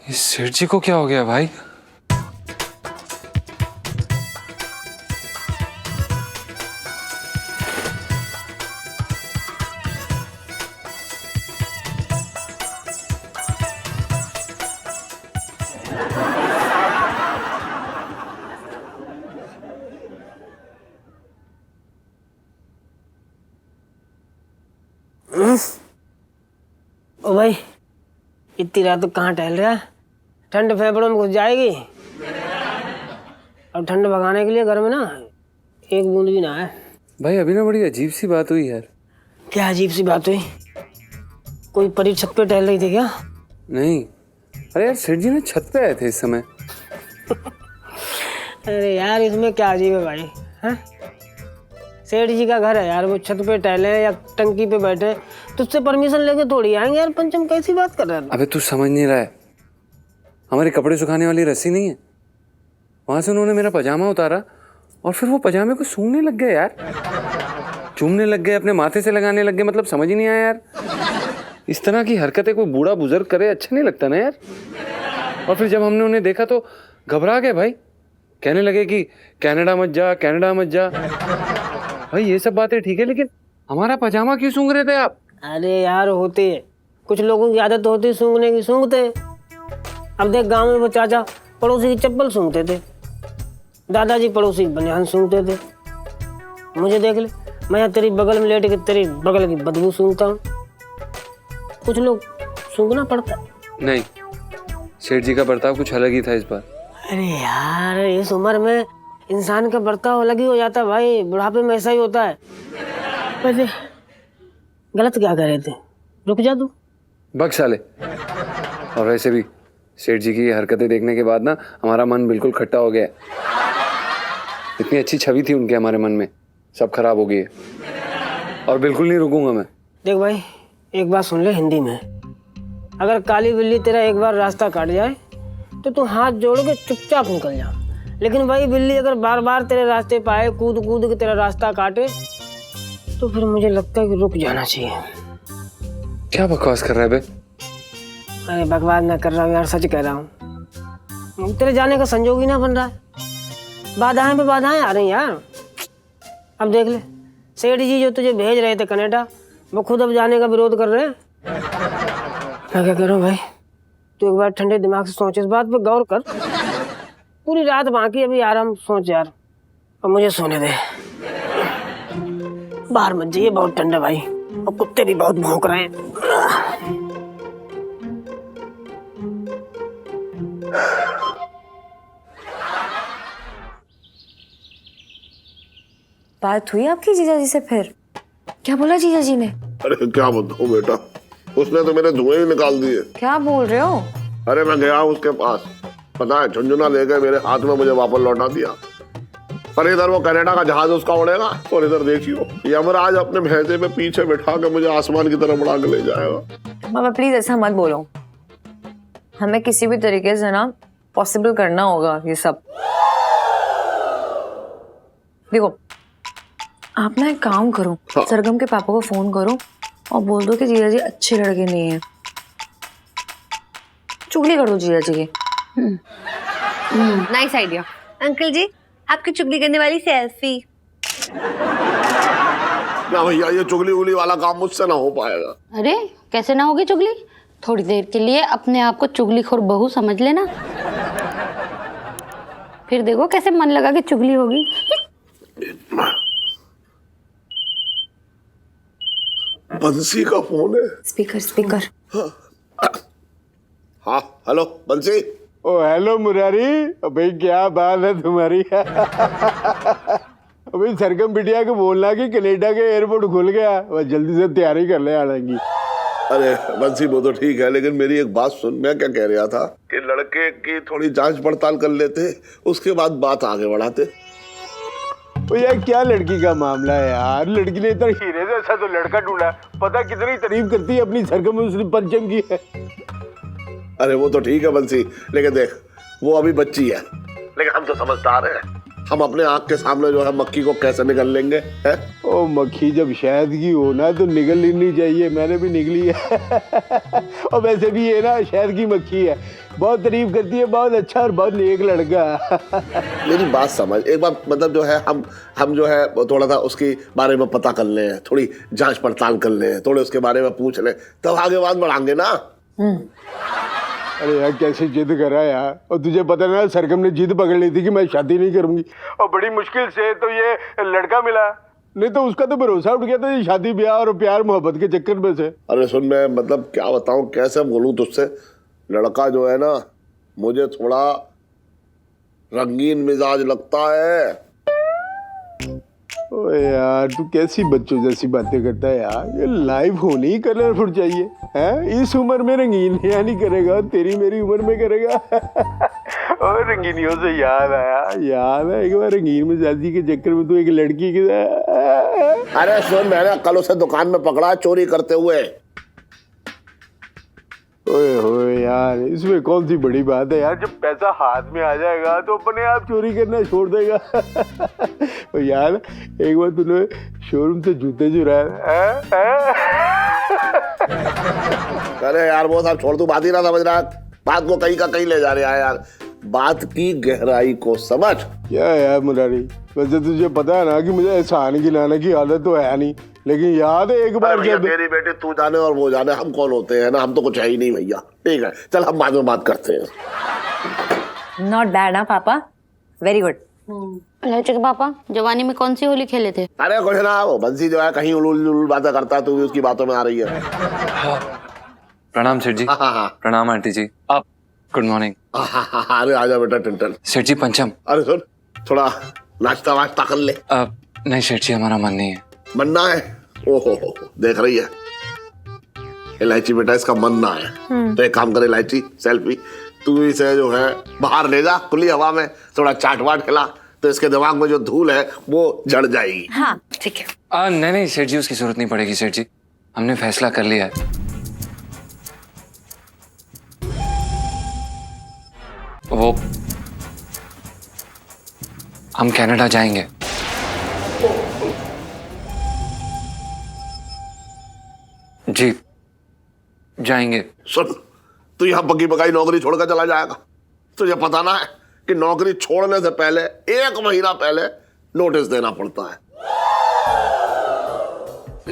इस सेठ जी को क्या हो गया भाई? ओ भाई इतनी रात तो कहाँ टहल रहा है? ठंड फेफड़ों में घुस जाएगी। और ठंड भगाने के लिए घर में ना एक बूंद भी ना है। भाई अभी ना बड़ी अजीब सी बात हुई यार। क्या अजीब सी बात हुई? कोई परी छत पे टहल रही थी क्या? नहीं, अरे यार सेठ जी ने छत पे आए थे इस समय। अरे यार इसमें क्या अजीब है भाई, हैं? सेठ जी का घर है यार, वो छत पे टहले या टंकी पे बैठे, तुझसे परमिशन लेके थोड़ी आएंगे यार। पंचम कैसी बात कर रहा है? अबे तू समझ नहीं रहा है, हमारे कपड़े सुखाने वाली रस्सी नहीं है, वहां से उन्होंने मेरा पजामा उतारा और फिर वो पजामे को सूंघने लग गए यार, चूमने लग गए, अपने माथे से लगाने लग गए। मतलब समझ ही नहीं आया यार, इस तरह की हरकतें कोई बूढ़ा बुजुर्ग करे अच्छा नहीं लगता ना यार। और फिर जब हमने उन्हें देखा तो घबरा गए भाई, कहने लगे कि कनाडा मत जा, कनाडा मत जा। भाई ये सब बातें ठीक है, लेकिन हमारा पजामा क्यों सूंघ रहे थे आप? अरे यार होती है, कुछ लोगों की आदत होती है सूंघने की, सूंघते हैं। अब देख गांव में वो चाचा पड़ोसी की चप्पल सूंघते थे, दादाजी पड़ोसी की बनियान सूंघते थे। मुझे देख ले, मैं यहाँ तेरी बगल में लेट के तेरी बगल की बदबू सूंघता हूँ। कुछ लोग सूंघना पड़ता है। नहीं, सेठ जी का बर्ताव कुछ अलग ही था इस बार। अरे यार इस उम्र में इंसान का बर्ताव अलग ही हो जाता है भाई, बुढ़ापे में ऐसा ही होता है। वैसे गलत क्या कर रहे थे, रुक जा तू। बक साले। और वैसे भी सेठ जी की हरकतें देखने के बाद ना हमारा मन बिल्कुल खट्टा हो गया है। इतनी अच्छी छवि थी उनके हमारे मन में, सब खराब हो गई है। और बिल्कुल नहीं रुकूंगा मैं। देख भाई एक बात सुन ले हिंदी में, अगर काली बिल्ली तेरा एक बार रास्ता काट जाए तो तू हाथ जोड़ के चुपचाप निकल जा। लेकिन भाई बिल्ली अगर बार बार तेरे रास्ते पे आए, कूद कूद के तेरा रास्ता काटे, तो फिर मुझे लगता है कि रुक जाना चाहिए। क्या बकवास कर रहा है बे? अरे बकवास ना कर रहा हूँ यार, सच कह रहा हूँ। तेरे जाने का संजोग ही ना बन रहा है, बाधाएं पे बाधाएं आ रही यार। अब देख ले सेठ जी जो तुझे भेज रहे थे कनाडा, वो खुद अब जाने का विरोध कर रहे हैं। मैं क्या करूँ भाई, तू एक बार ठंडे दिमाग से सोच, इस बात पे गौर कर। पूरी रात बाकी अभी आराम सोच यार, और मुझे सोने दे। बाहर मत जाइए, बहुत ठंडा भाई, और कुत्ते भी बहुत भौंक रहे हैं। बात हुई आपकी जीजा जी से फिर? क्या बोला जीजा जी ने? अरे क्या बताऊं बेटा, उसने तो मेरे धुएं ही निकाल दिए। क्या बोल रहे हो? अरे मैं गया उसके पास, पता है झुंझुना ले गए मेरे हाथ में, मुझे वापस लौटा दिया। पर इधर वो कनाडा का जहाज उसका उड़ेगा और इधर देखियो यमराज अपने भैंसे पे पीछे बिठा के मुझे आसमान की तरफ उड़ा के ले जाएगा। बाबा प्लीज ऐसा मत बोलो, हमें किसी भी तरीके से ना पॉसिबल करना होगा ये सब। देखो आप ना एक काम करो, हाँ। सरगम के पापा को फोन करो और बोल दो कि जीजा जी अच्छे लड़के नहीं है। चुगली कर दो जीजा जी की। Nice idea. अंकल जी आपकी चुगली करने वाली सेल्फी। ना भैया ये चुगली उगली वाला काम मुझसे ना हो पाएगा। अरे कैसे ना होगी चुगली, थोड़ी देर के लिए अपने आप को चुगलीखोर बहू समझ लेना, फिर देखो कैसे मन लगा के चुगली होगी। बंसी का फोन है। Speaker speaker. हाँ हेलो बंसी। ओ हेलो मुरारी, भाई क्या बात है तुम्हारी। अभी सरगम बिटिया को बोलना कि कनाडा के एयरपोर्ट खुल गया, वह जल्दी से तैयारी कर ले आने की। अरे बंसी वो तो ठीक है, लेकिन मेरी एक बात सुन। मैं क्या कह रहा था कि लड़के की थोड़ी जांच पड़ताल कर लेते, उसके बाद बात आगे बढ़ाते। ओ यार क्या लड़की का मामला है यार, लड़की ने इतना हीरे जैसा तो लड़का ढूंढा, पता कितनी तारीफ करती है अपनी सरगम, उसने पंचम की है। अरे वो तो ठीक है बंसी, लेकिन देख वो अभी बच्ची है, लेकिन हम तो समझदार हैं। हम अपने आँख के सामने जो है मक्खी को कैसे निगल लेंगे है? ओ मक्खी जब शहद की हो ना तो निगल लेनी चाहिए, मैंने भी निगली है। और वैसे भी ये ना शहद की मक्खी है, बहुत तारीफ करती है, बहुत अच्छा और बहुत नेक लड़का। मेरी बात समझ एक बार, मतलब जो है हम जो है थोड़ा सा उसके बारे में पता कर लें, थोड़ी जांच पड़ताल कर लें, थोड़े उसके बारे में पूछ लें, तब आगे बात बढ़ाएंगे ना। अरे यार कैसे जिद करा यार, और तुझे पता ना सरगम ने जिद पकड़ ली थी कि मैं शादी नहीं करूंगी, और बड़ी मुश्किल से तो ये लड़का मिला, नहीं तो उसका तो भरोसा उठ गया था ये शादी ब्याह और प्यार मोहब्बत के चक्कर में से। अरे सुन, मैं मतलब क्या बताऊं, कैसे बोलूं तुझसे, लड़का जो है ना मुझे थोड़ा रंगीन मिजाज लगता है। ओए यार तू कैसी बच्चों जैसी बातें करता है यार। ये लाइफ होनी ही कलरफुल चाहिए है। इस उम्र में रंगीन नहीं करेगा, तेरी मेरी उम्र में करेगा। और रंगीनियों से याद है एक बार रंगीन में शादी के चक्कर में तू एक लड़की के साथ। अरे सुन, मैंने कल उसे दुकान में पकड़ा चोरी करते हुए। ओए होए यार, इसमें कौन सी बड़ी बात है यार। जब पैसा हाथ में आ जाएगा तो अपने आप चोरी करना छोड़ देगा। और यार एक बार तूने शोरूम से जूते चुराए। अरे यार वो सब छोड़, तू बात ही ना समझ रहा, बात को कहीं का कहीं ले जा रहा है यार। बात की गहराई को समझ। क्या यार मुरारी, वैसे तुझे पता है ना कि मुझे एहसान गिनाने की आदत तो है नहीं, लेकिन याद है एक बार जब मेरी बेटी तू जाने और वो जाने, हम कौन होते हैं ना, हम तो कुछ है ही नहीं भैया। ठीक है चल हम बाद में बात करते हैं। नॉट बैड ना पापा, वेरी गुड। इलायची के पापा जवानी में कौन सी होली खेले थे? अरे कुछ ना, वो बंसी जो है कहीं उलूल उलूल बातें करता है, तू भी उसकी बातों में आ रही है। प्रणाम सेठ जी। हाँ। प्रणाम आंटी जी। आप गुड मॉर्निंग। अरे आजा बेटा टिंटन। सेठ जी पंचम। अरे सुन, थोड़ा नाश्ता वाश्ता कर ले। नहीं सेठ जी, हमारा मन नहीं है। बनना है? ओहो देख रही है इलायची बेटा, इसका मन ना है। तो एक काम करे इलायची, सेल्फी तू इसे जो है बाहर ले जा खुली हवा में, थोड़ा चाट वाट खिला, तो इसके दिमाग में जो धूल है वो जड़ जाएगी। हाँ ठीक है। नहीं सेठ जी, उसकी जरूरत नहीं पड़ेगी सेठ जी, हमने फैसला कर लिया है। वो हम कनाडा जाएंगे। जी जाएंगे। सुन, तू यहाँ पक्की पकाई नौकरी छोड़कर चला जाएगा, तुझे पता ना है कि नौकरी छोड़ने से पहले 1 महीना पहले नोटिस देना पड़ता है।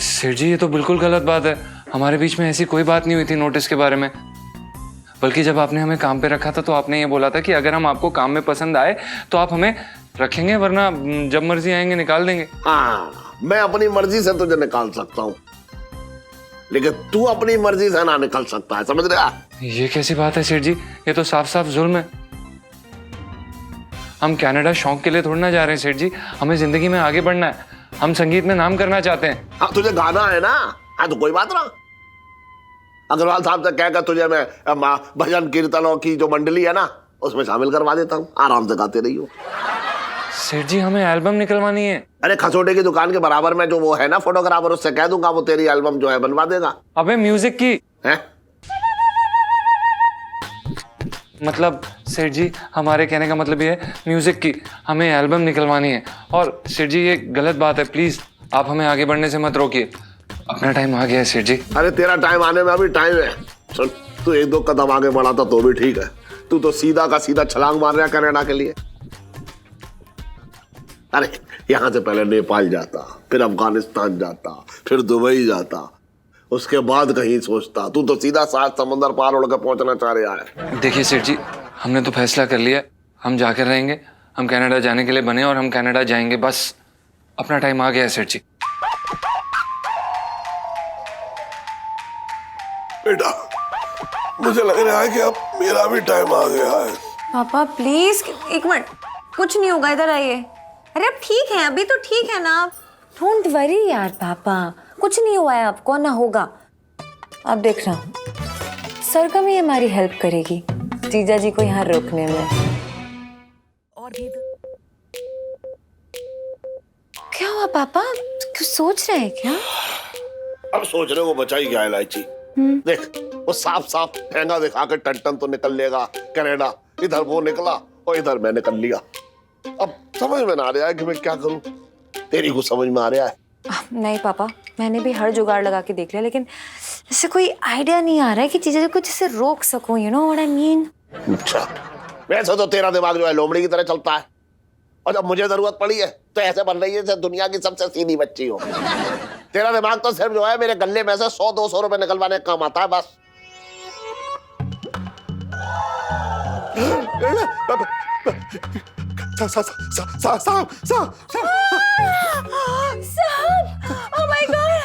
सेठ जी ये तो बिल्कुल गलत बात है, हमारे बीच में ऐसी कोई बात नहीं हुई थी नोटिस के बारे में। बल्कि जब आपने हमें काम पे रखा था तो आपने ये बोला था कि अगर हम आपको काम में पसंद आए तो आप हमें रखेंगे, वरना जब मर्जी आएंगे निकाल देंगे। हाँ, मैं अपनी मर्जी से तुझे निकाल सकता हूँ, लेकिन तू अपनी मर्जी से ना निकल सकता है, समझ रहा? ये कैसी बात है सेठ जी, ये तो साफ साफ जुल्म है। हम कनाडा शौक के लिए थोड़ी ना जा रहे हैं सेठ जी, हमें जिंदगी में आगे बढ़ना है, हम संगीत में नाम करना चाहते हैं। हाँ तुझे गाना है ना, हाँ तो कोई बात ना, अग्रवाल साहब से कहकर तुझे मैं भजन कीर्तनों की जो मंडली है ना उसमें शामिल करवा देता हूँ, आराम से गाते रहियो। सेठ जी हमें एल्बम निकलवानी है। अरे खसोटे की दुकान के बराबर में जो वो है ना फोटोग्राफर, उससे कह दूंगा वो तेरी एल्बम जो है बनवा देगा। अबे म्यूजिक की है? मतलब सेठ जी हमारे कहने का मतलब ये है म्यूजिक की हमें एल्बम निकलवानी है। और सेठ जी ये गलत बात है, प्लीज आप हमें आगे बढ़ने से मत रोकिए, अपना टाइम आ गया है सेठ जी। अरे तेरा टाइम आने में अभी टाइम है। सुन, तू 1-2 कदम आगे बढ़ा था तो भी ठीक है, तू तो सीधा का सीधा छलांग मार रहा है कनाडा के लिए। अरे यहाँ से पहले नेपाल जाता, फिर अफगानिस्तान जाता, फिर दुबई जाता, उसके बाद कहीं सोचता, तू तो सीधा 7 समंदर पार उड़ के पहुंचना चाह रहा है। देखिए सेठ जी हमने तो फैसला कर लिया, हम जाकर रहेंगे, हम कनाडा जाने के लिए बने और हम कनाडा जाएंगे, बस अपना टाइम आ गया है सेठ जी। बेटा मुझे लग रहा है कि अब मेरा भी टाइम आ गया है। पापा प्लीज 1 मिनट, कुछ नहीं होगा, इधर आइए। अरे अब ठीक है, अभी तो ठीक है ना, डोंट वरी यार पापा, कुछ नहीं हुआ है आपको, ना होगा। अब देख रहा हूँ सरगम ही हमारी हेल्प करेगी जीजा जी को यहाँ रोकने में। और भी क्या हुआ पापा, कुछ सोच रहे हैं क्या? अब सोचने को बचा ही क्या इलायची। देख वो साफ साफ ठेंगा दिखा के टन तो निकल लेगा कनाडा, इधर वो निकला और इधर मैं निकल लिया। अब समझ में ना आ रहा है कि मैं क्या करूं, तेरी को समझ में आ रहा है? नहीं पापा, मैंने भी हर जुगाड़ लगा के देख लिया, लेकिन इससे कोई आइडिया नहीं आ रहा है कि चीजें कुछ इसे रोक सकूं, you know what I mean. अच्छा, वैसे तो तेरा दिमाग जो है लोमड़ी की तरह चलता है, और जब मुझे जरूरत पड़ी है तो ऐसे बन रही है जैसे दुनिया की सबसे सीधी बच्ची हो। तेरा दिमाग तो सिर्फ जो है मेरे गले में से 100-200 रुपए निकलवाने का काम आता है बस। Oh my God!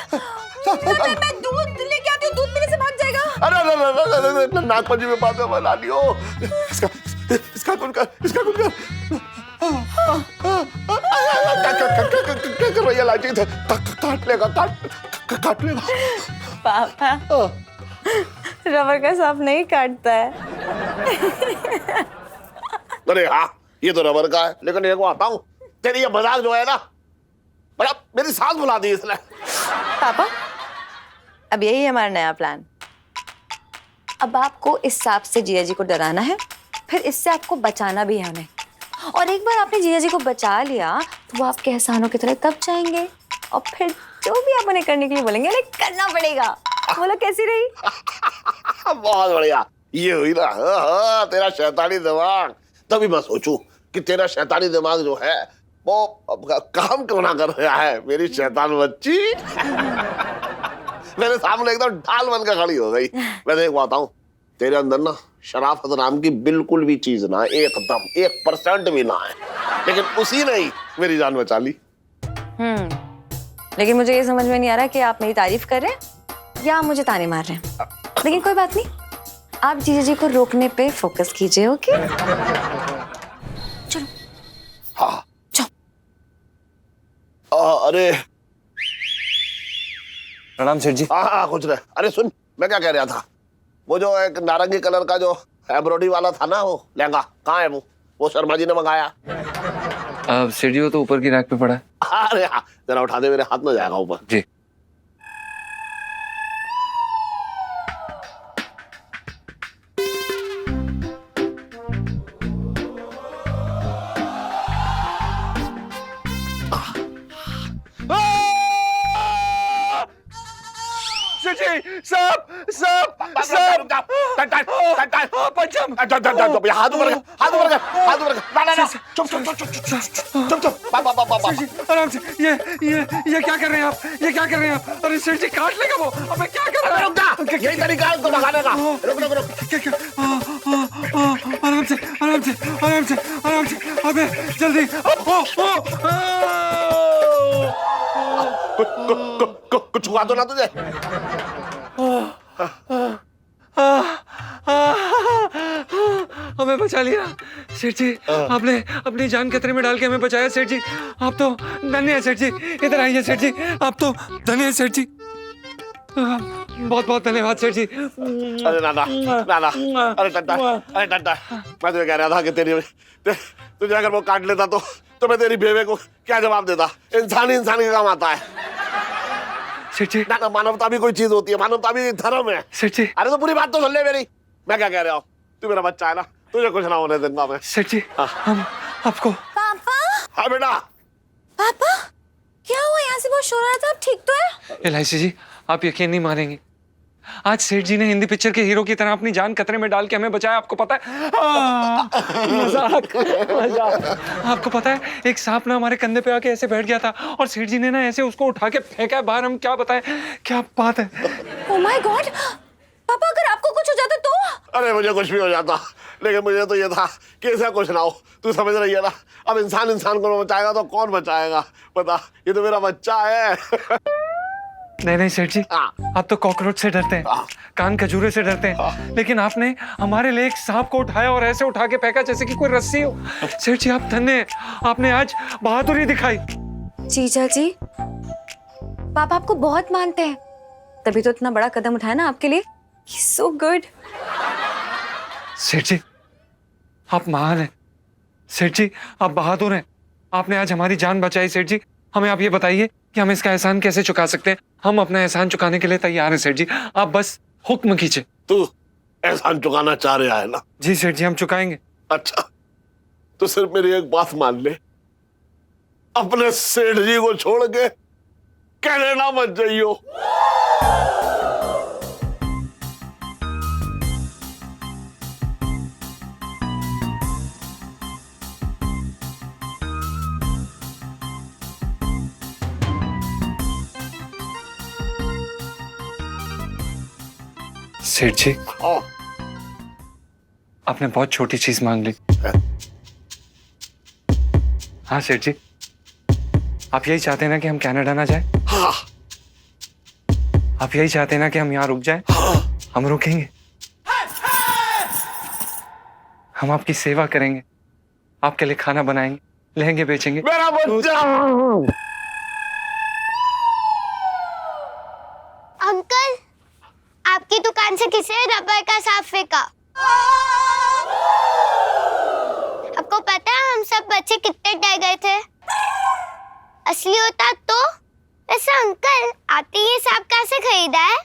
मैं दूध लेके आती हूँ, दूध पीने से भाग जाएगा। अरे नागपंचमी में बात बना लियो। इसका कुछ कर। क्या कर रही इलायची थे काट लेगा काट लेगा। पापा रबर का सांप नहीं काटता है। अरे हाँ ये तो रबर का है, लेकिन एक बात बताऊं, तेरी ये मजाक जो है ना, बड़ा मेरी सांस बुला दी इसने। पापा अब यही है हमारा नया प्लान। अब आपको इस सांप से जिया जी को डराना है, फिर इससे आपको बचाना भी है हमें। और एक बार आपने जिया जी को बचा लिया तो वो आपके एहसानों की तरह तब जाएंगे, और फिर जो भी आप उन्हें करने के लिए बोलेंगे उन्हें करना पड़ेगा। बोलो कैसी रही? बहुत बढ़िया, ये हुई ना तेरा शैतानी दिमाग। तभी मैं सोचूं कि तेरा शैतानी दिमाग जो है वो काम क्यों ना कर रहा है। मेरी शैतान बच्ची मेरे सामने एकदम ढाल बन के खड़ी हो गई। मैं देख पाता हूँ तेरे अंदर ना शराफत नाम की बिल्कुल भी चीज ना, एकदम 1% भी ना है, लेकिन उसी ने ही मेरी जान बचा ली। लेकिन मुझे ये समझ में नहीं आ रहा कि आप मेरी तारीफ कर रहे हैं या आप मुझे ताने मार रहे हैं। लेकिन कोई बात नहीं, आप जीजा जी को रोकने पे फोकस कीजिए। ओके चलो। हाँ चलो। अरे प्रणाम सेठ जी। हाँ कुछ नहीं। अरे सुन, मैं क्या कह रहा था, वो जो एक नारंगी कलर का जो एम्ब्रॉयडरी वाला था ना, वो लहंगा कहाँ है? वो शर्मा जी ने मंगाया। सेठ जी वो तो ऊपर की रैक पे पड़ा है। अरे हाँ जरा उठा दे, मेरे हाथ में जाएगा ऊपर। जी। सब सब सब पंचम हाथ ऊपर कर, हाथ ऊपर कर, हाथ ऊपर कर। ना चुप चुप चुप चुप चुप। आराम से। ये क्या कर रहे हैं आप? ये क्या कर रहे हैं आप? अरे सेठ जी काट लेगा वो। अबे क्या कर रहे हैं? रुक जा, यही तरीका है उसको भगाने का। रुक रुक रुक। क्या क्या? आराम से आराम से आराम से आराम से। अबे जल्दी। कुछ हुआ तो ना तुझे? हमें बचा लिया सेठ जी। आपने अपनी जान खतरे में डाल के हमें बचाया सेठ जी। आप तो धन्य है सेठ जी। इधर आइए सेठ जी, आप तो धन्य है सेठ जी। बहुत बहुत धन्यवाद सेठ जी। अरे नाना अरे टट्टा, मैं तुझे कह रहा था कि तुझे अगर वो काट लेता तो मैं तेरी बेवे को क्या जवाब देता। इंसान ही इंसान के काम आता है सेठ जी। ना मानवता भी कोई चीज होती है, मानवता भी धर्म है सेठ जी। अरे तो पूरी बात तो सुन ले मेरी। मैं क्या कह रहा हूँ, तू मेरा बच्चा है ना, तुझे कुछ ना होने दूंगा मैं। सेठ जी हम आपको। पापा। हाँ बेटा। पापा क्या हुआ? यहाँ से बहुत शोर आ रहा था, आप ठीक तो है? एलआईसी जी आप यकीन नहीं मानेंगे, आज सेठ जी ने हिंदी पिक्चर के हीरो की तरह अपनी जान खतरे में डाल के हमें बचाया। आपको पता है? मजाक मजाक। आपको पता है एक सांप ना हमारे कंधे पे आके ऐसे बैठ गया था और सेठ जी ने ना ऐसे उसको उठा के फेंका है बाहर। हम क्या बताएं, क्या बात है। ओह माय गॉड पापा, अगर आपको कुछ हो जाता तो? अरे मुझे कुछ भी हो जाता, लेकिन मुझे तो ये था कि ऐसा कुछ ना हो। तू समझ रही है ना, अब इंसान इंसान को बचाएगा तो कौन बचाएगा? पता, ये तो मेरा बच्चा है। नहीं सेठ जी, आप तो कॉकरोच से डरते हैं, कान खजूरे से डरते हैं, लेकिन आपने हमारे लिए एक सांप को उठाया और ऐसे उठा के फेंका जैसे कि कोई रस्सी हो। सेठ जी आप धन्य हैं, आपने आज बहादुरी दिखाई। जीजा जी पापा आपको बहुत मानते हैं, तभी तो इतना बड़ा कदम उठाया ना आपके लिए। So good. सेठ जी आप महान हैं, सेठ जी आप बहादुर हैं, आपने आज हमारी जान बचाई। सेठ जी हमें आप ये बताइए कि हम इसका एहसान कैसे चुका सकते हैं? हम अपना एहसान चुकाने के लिए तैयार हैं सेठ जी, आप बस हुक्म कीजिए। तू एहसान चुकाना चाह रहा है ना? जी सेठ जी हम चुकाएंगे। अच्छा तो सिर्फ मेरी एक बात मान ले, अपने सेठ जी को छोड़ के कनाडा मत जाइयो। सेठ जी आपने बहुत छोटी चीज मांग ली। हाँ सेठ जी, आप यही चाहते हैं ना कि हम कनाडा ना जाए? हाँ। आप यही चाहते हैं ना कि हम यहाँ रुक जाएं? हाँ। हम रुकेंगे, हम आपकी सेवा करेंगे, आपके लिए खाना बनाएंगे, लहंगे बेचेंगे। मेरा बच्चा से किसे रबर का सांप फेंका? आपको पता है हम सब बच्चे कितने डर गए थे? असली होता तो? वैसे अंकल, आते ये सांप कहाँ से खरीदा है?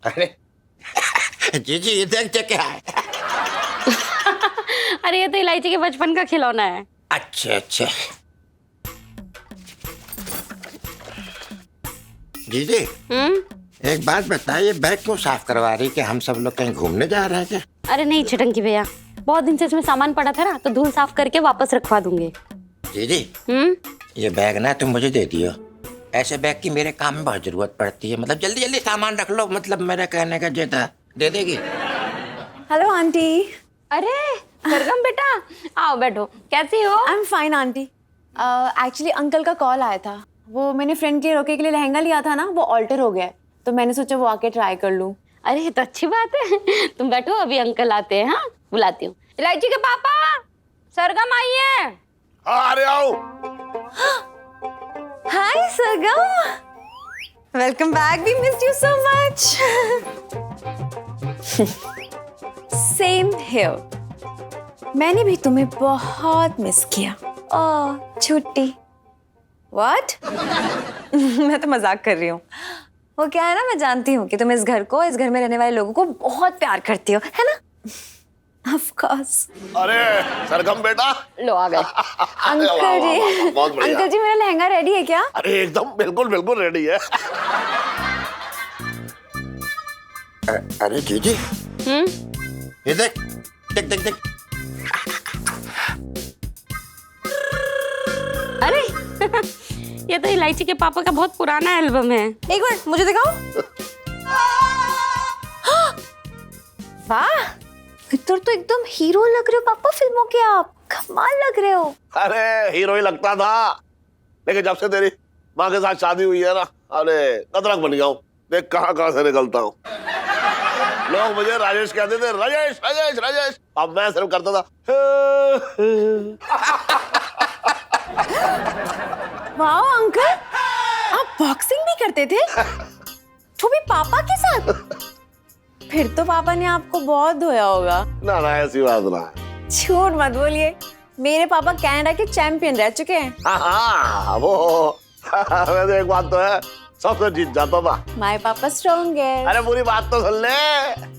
अरे जीजी ये देख क्या है? अरे ये तो इलायची के बचपन का खिलौना है। अच्छा अच्छा। जीजी एक बात बताइए, बैग क्यों साफ करवा रही? कि हम सब लोग कहीं घूमने जा रहे हैं क्या? अरे नहीं छिटंकी भैया, बहुत दिन से इसमें सामान पड़ा था ना, तो धूल साफ करके वापस रखवा दूंगी। जीजी ये बैग ना तुम मुझे दे दियो। ऐसे बैग की मेरे काम में बहुत जरूरत पड़ती है। मतलब जल्दी जल्दी सामान रख लो, मतलब मेरा कहने का ये था। दे देगी? Hello aunty. अरे सरगम बेटा, आओ बैठो। कैसी हो? I am fine aunty. Actually uncle का कॉल आया था। वो मैंने फ्रेंड के रोके के लिए लहंगा लिया था ना, वो ऑल्टर हो गया है, तो मैंने सोचा वो आके ट्राई कर लूं। अरे ये तो अच्छी बात है। तुम बैठो, अभी अंकल आते हैं। हाँ बुलाती हूँ। इलायची के पापा, सरगम आई है। अरे आओ। Hi Sargam, welcome back. We missed you so much. Same here. मैंने भी तुम्हें बहुत मिस किया। ओह छुट्टी। व्हाट? मैं तो मजाक कर रही हूँ। वो क्या है ना, मैं जानती हूँ कि तुम इस घर को, इस घर में रहने वाले लोगों को बहुत प्यार करती हो, है ना? Of course. अरे सरगम बेटा, लो आ गए। अंकल जी, बहुत बढ़िया। अंकल जी मेरा लहंगा रेडी है क्या? अरे एकदम बिल्कुल बिल्कुल रेडी है। अरे जीजी ये देख देख देख देख। अरे ये तो इलायची के पापा का बहुत पुराना एल्बम है। एक मिनट मुझे दिखाओ। वाह, इधर तो एकदम हीरो लग रहे हो पापा फिल्मों के। आप कमाल लग रहे हो। अरे हीरो ही लगता था, लेकिन जब से तेरी माँ के साथ शादी हुई है ना, अरे कतरक बन गया हूँ। देख कहाँ से निकलता हूँ। लोग मुझे राजेश कहते थे, राजेश राजेश राजेश। अब मैं सिर्फ करता था वाह अंकल, आप बॉक्सिंग भी करते थे? तो भी पापा के साथ? फिर तो पापा ने आपको बहुत धोया होगा। ना ना ऐसी बात ना। झूठ मत बोलिए, मेरे पापा कनाडा के चैंपियन रह चुके हैं। हाँ वो वैसे एक बात तो है, सबसे जीत जाता था। माय पापा स्ट्रॉन्ग है। अरे पूरी बात तो सुन ले।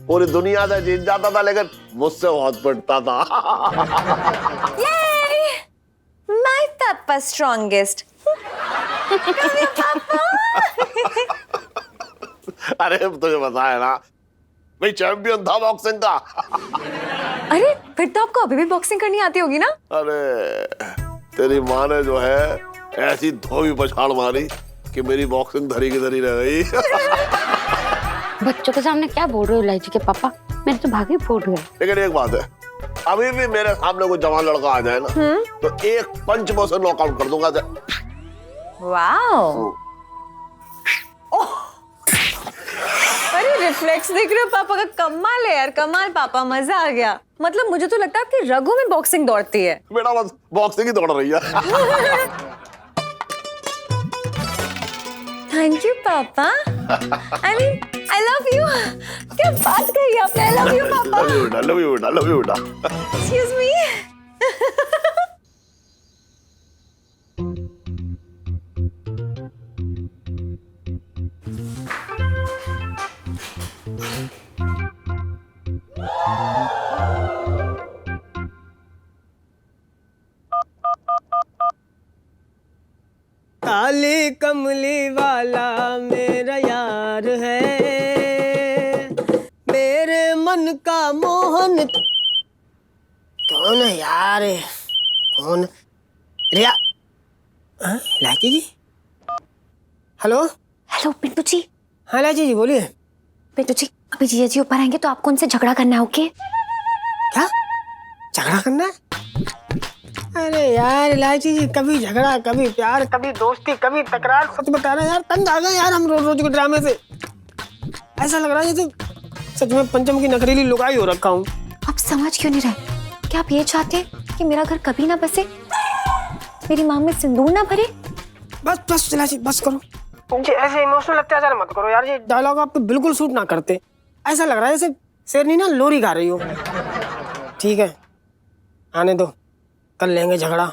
पूरी दुनिया से जीत जाता था, लेकिन मुझसे बहुत पिटता था। माय पापा स्ट्रॉन्गेस्ट। अरे तुझे पता है ना, मैं चैंपियन था बॉक्सिंग का। अरे फिर तो आपको अभी भी बॉक्सिंग करनी आती होगी ना? अरे तेरी माँ ने जो है ऐसी धोबी पछाड़ मारी कि मेरी बॉक्सिंग धरी की धरी रह गई। बच्चों के सामने क्या बोल रहे हो इलायची के पापा? मेरे तो भागे फूट गए। लेकिन एक बात है, अभी भी मेरे सामने कोई जवान लड़का आ जाए ना, तो एक पंच में उसे नॉकआउट कर दूंगा। वाओ। अरे रिफ्लेक्स देख रहे हो पापा का? कमाल है यार, कमाल पापा, मजा आ गया। मतलब मुझे तो लगता है आपकी रगों में बॉक्सिंग दौड़ती है। बेटा बस बॉक्सिंग ही दौड़ रही है। Thank you papa. I mean I love you. क्या बात कही आपने, I love you papa. Love you बेटा, लव यू बेटा, लव यू बेटा। Excuse me. काली कमली वाला मेरा यार है, मेरे मन मन का मोहन। कौन है यार? कौन? रिया? हाँ, लाची जी? हेलो? हेलो पिंटू जी। हाँ लाची जी बोलिए। पिंटू जी अभी जीजा जी ऊपर आएंगे तो आपको उनसे झगड़ा करना है, ओके? क्या झगड़ा करना है? अरे यार इलायची जी, कभी झगड़ा कभी प्यार कभी दोस्ती कभी तकरार। सच बता रहे हैं यार, तंग आ गए यार हम रोज रोज के ड्रामे से। ऐसा लग रहा है जैसे सच में पंचम की नखरीली लुगाई हो रखा हूँ। आप समझ क्यों नहीं रहे? क्या आप ये चाहते हैं कि मेरा घर कभी ना बसे, मेरी मांग में सिंदूर ना भरे? बस बस इलायची बस करो, मुझे ऐसे इमोशनल अत्याचार मत करो यार। ये डायलॉग आप पे बिल्कुल सूट ना करते। ऐसा लग रहा है जैसे शेरनी ना लोरी गा रही हो। ठीक है आने दो, कर लेंगे झगड़ा।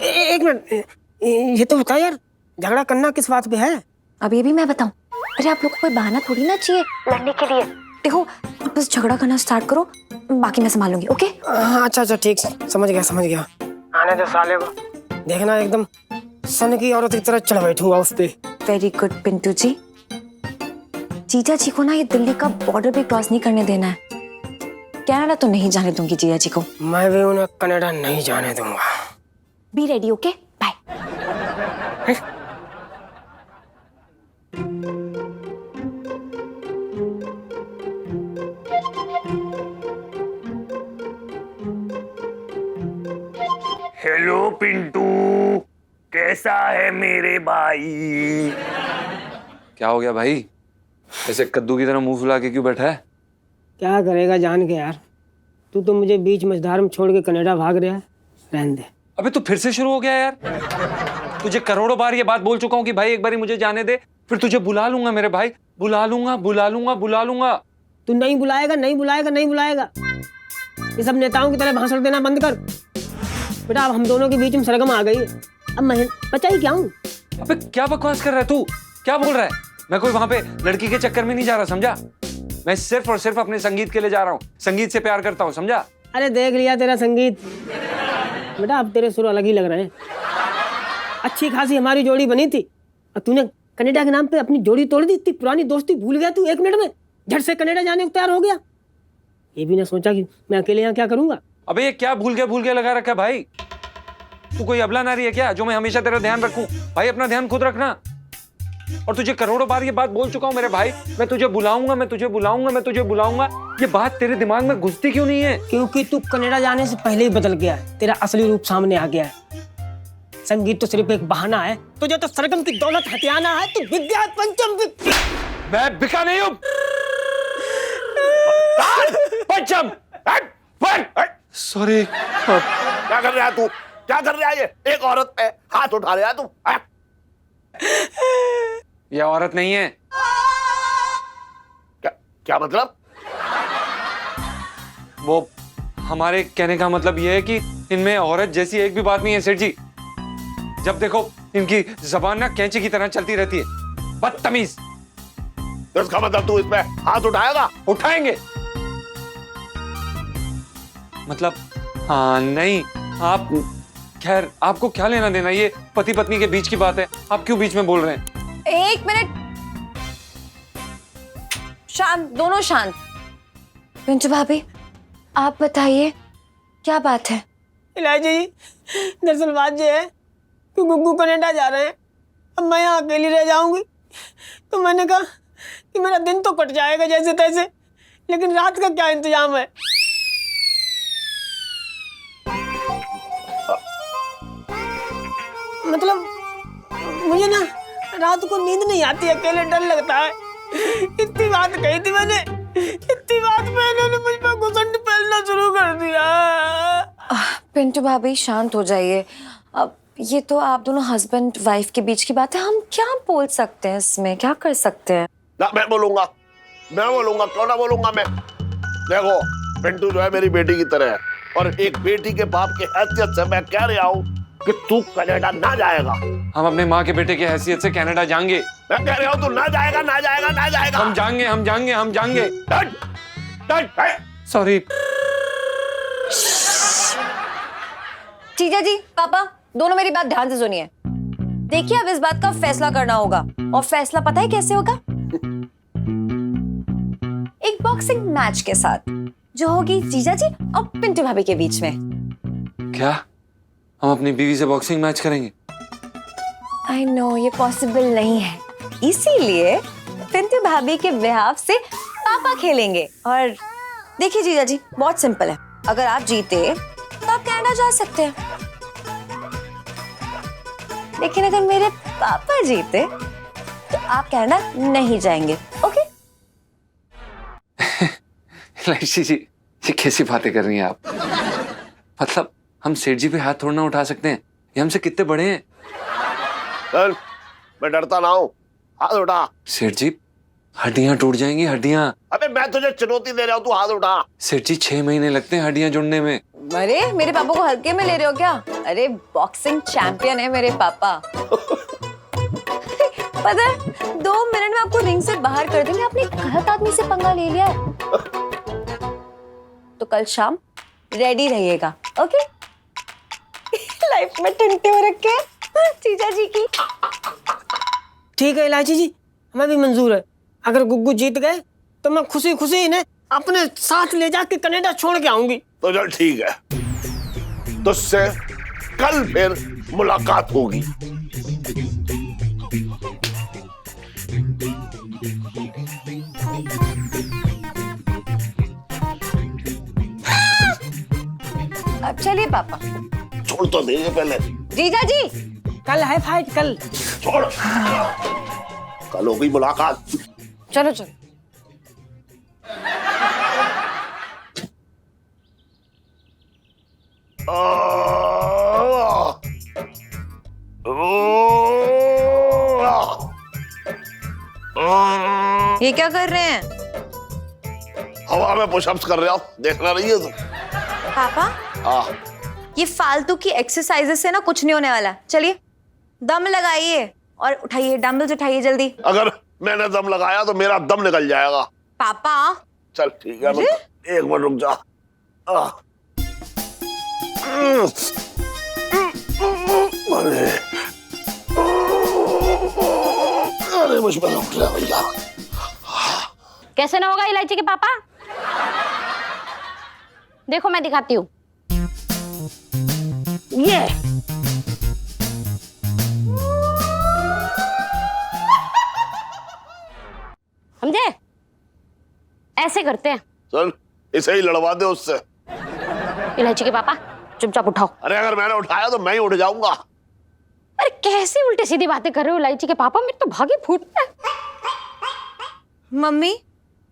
एक मिनट, ये तो बता यार, झगड़ा करना किस बात पे है? अब ये भी मैं बताऊं? अरे आप लोग को कोई बहाना थोड़ी ना चाहिए लड़ने के लिए। देखो बस झगड़ा करना स्टार्ट करो, बाकी मैं संभालूंगी, ओके? हाँ अच्छा अच्छा ठीक, समझ गया समझ गया। आने दो साले को, देखना एकदम सन की औरत की तरह चढ़ बैठूंगा उस पे। Very good Pintu ji. जीजा जी को ना ये दिल्ली का बॉर्डर भी क्रॉस नहीं करने देना है। कनाडा तो नहीं जाने दूंगी जीजा जी को। मैं भी उन्हें कनाडा नहीं जाने दूंगा। Be ready, okay? Bye. Hello Pintu, कैसा है मेरे भाई? क्या हो गया भाई? ऐसे कद्दू की तरह मुंह फुला के क्यों बैठा है? क्या करेगा जान के यार, तू तो मुझे बीच मझधार में छोड़ के कनाडा भाग रहा है। रहने दे। अबे तू फिर से शुरू हो गया यार। तुझे करोड़ों बार ये बात बोल चुका हूँ कि भाई एक बारी मुझे जाने दे, फिर तुझे बुला लूंगा मेरे भाई, बुला लूंगा बुला लूंगा बुला लूंगा। तू नहीं बुलाएगा नहीं बुलाएगा नहीं बुलाएगा। ये सब नेताओं की तरह भाषण देना बंद कर बेटा। अब हम दोनों के बीच में सरगम आ गई है। अब मैं बचा ही क्या हूँ? अबे क्या बकवास कर रहा है तू? क्या बोल रहा है? मैं कोई वहां पे लड़की के चक्कर में नहीं जा रहा, समझा? मैं सिर्फ और सिर्फ अपने संगीत के लिए जा रहा हूँ। संगीत से प्यार करता हूँ, समझा? अरे देख लिया तेरा संगीत बेटा, अब तेरे सुर अलग ही लग रहे हैं। अच्छी खासी हमारी जोड़ी बनी थी और तूने कनाडा के नाम पे अपनी जोड़ी तोड़ दी। इतनी पुरानी दोस्ती भूल गया तू 1 मिनट में, झट से कनाडा जाने को तैयार हो गया। ये भी ना सोचा कि मैं अकेले यहाँ क्या करूंगा। अबे ये क्या भूल गया लगा रखा है भाई? तू कोई अबला नारी है क्या जो मैं हमेशा तेरा ध्यान रखूं? भाई अपना ध्यान खुद रखना। और तुझे करोड़ों बार ये बात बोल चुका हूं मेरे भाई, मैं तुझे बुलाऊंगा मैं तुझे बुलाऊंगा मैं तुझे बुलाऊंगा। ये बात तेरे दिमाग में घुसती क्यों नहीं है? क्योंकि तू कनाडा जाने से पहले ही बदल गया है। तेरा असली रूप सामने आ गया है। संगीत तो सिर्फ एक बहाना है, तुझे तो सरगम की दौलत हथियाना है। तू विद्या पंचम मैं बिका नहीं हूं। पंचम सॉरी। क्या कर रहा है तू? क्या कर रहा है ये? एक औरत पे हाथ उठा रहा है तू? ये औरत नहीं है। क्या मतलब? वो हमारे कहने का मतलब ये है कि इनमें औरत जैसी एक भी बात नहीं है सेठ जी। जब देखो इनकी जबान ना कैंची की तरह चलती रहती है। बदतमीज। तो इसका मतलब तू इस पे हाथ उठाएगा? उठाएंगे मतलब नहीं। आप खैर आपको क्या लेना देना, ये पति पत्नी के बीच की बात है। आप क्यों बीच में बोल रहे हैं? 1 मिनट, शांत, दोनों शांत। पिंटू भाभी आप बताइए क्या बात है? इलायची जी, दरअसल बात ये है कि गुग्गू कनाडा जा रहे हैं। अब मैं यहाँ अकेली रह जाऊंगी तो मैंने कहा कि मेरा दिन तो कट जाएगा जैसे तैसे, लेकिन रात का क्या इंतजाम है? मतलब मुझे ना रात को नींद नहीं आती, अकेले डर लगता है। इतनी बात कही थी मैंने, इतनी बात पे इन्होंने मुझ पर घुसंड फैलना शुरू कर दिया। पिंटू भाभी शांत हो जाइए। अब ये तो आप दोनों हस्बैंड वाइफ के बीच की बात है, हम क्या बोल सकते हैं इसमें, क्या कर सकते हैं? ना मैं बोलूंगा, क्यों ना बोलूंगा मैं। देखो पिंटू जो है मेरी बेटी की तरह है, और एक बेटी के बाप की हैसियत से मैं कह रहा हूँ कि तू कनाडा ना जाएगा। हम अपने माँ के बेटे की हैसियत से कनाडा जाएंगे। मैं कह रहा हूँ तू ना जाएगा ना जाएगा ना जाएगा। हम जाएंगे हम जाएंगे हम जाएंगे। सॉरी। जीजा जी, पापा, दोनों मेरी बात ध्यान से सुनिए। देखिए अब इस बात का फैसला करना होगा, और फैसला पता है कैसे होगा? एक बॉक्सिंग मैच के साथ जो होगी जीजा जी और पिंटू भाभी के बीच में। क्या हम अपनी बीवी से बॉक्सिंग मैच करेंगे? आई नो ये पॉसिबल नहीं है, इसीलिए पिंटू भाभी के बिहाफ से पापा खेलेंगे। और देखिए जीजा जी, बहुत सिंपल है, अगर आप जीते तो आप कनाडा जा सकते हैं, लेकिन अगर मेरे पापा जीते तो आप कनाडा नहीं जाएंगे। ओके? इलायची जी, ये कैसी बातें कर रही हैं आप? मतलब हम सेठ जी पे हाथ थोड़ा ना उठा सकते हैं, ये हमसे कितने बड़े हैं। चल, मैं डरता ना हूँ, हाथ उठा। सेठ जी, हड्डियां टूट जाएंगी, हड्डियां। अबे मैं तुझे चुनौती दे रहा हूँ, तू हाथ उठा। सेठ जी 6 महीने लगते हैं हड्डियां जुड़ने में। अरे मेरे पापा को हल्के में ले रहे हो क्या? अरे बॉक्सिंग चैंपियन है मेरे पापा। पता है 2 मिनट में आपको रिंग से बाहर कर देंगे, आपने गलत आदमी से पंगा ले लिया है। तो कल शाम रेडी रहिएगा, ओके? लाइफ में टंटे हो रखे हैं जीजा जी की। ठीक है इलायची जी, हमें भी मंजूर है। अगर गुग्गू जीत गए तो मैं खुशी खुशी इन्हें अपने साथ ले जाके कनाडा छोड़ के आऊंगी। तो चल ठीक है, तुझसे कल फिर मुलाकात होगी। अब चलिए पापा। छोड़ तो देंगे पहले। जीजा जी कल है फाइट, कल। छोड़, कल होगी मुलाकात। चलो चलो। ये क्या कर रहे हैं? हवा में पुशअप्स कर रहे हो, देखना नहीं है तू? पापा हाँ, ये फालतू की एक्सरसाइजेस से ना कुछ नहीं होने वाला। चलिए दम लगाइए और उठाइए, डंबल्स उठाइए जल्दी। अगर मैंने दम लगाया तो मेरा दम निकल जाएगा। पापा चल ठीक है, एक मिनट रुक जा। अरे अरे मुझ पर उठ रहा भैया। कैसे ना होगा इलायची के पापा? देखो मैं दिखाती हूँ। ये समझे? ऐसे करते हैं। चल इसे ही लड़वा दे उससे। इलायची के पापा चुपचाप उठाओ। अरे अगर मैंने उठाया तो मैं ही उठ जाऊंगा। अरे कैसी उल्टी सीधी बातें कर रहे हो इलायची के पापा, मेरे तो भागे फूटता है। मम्मी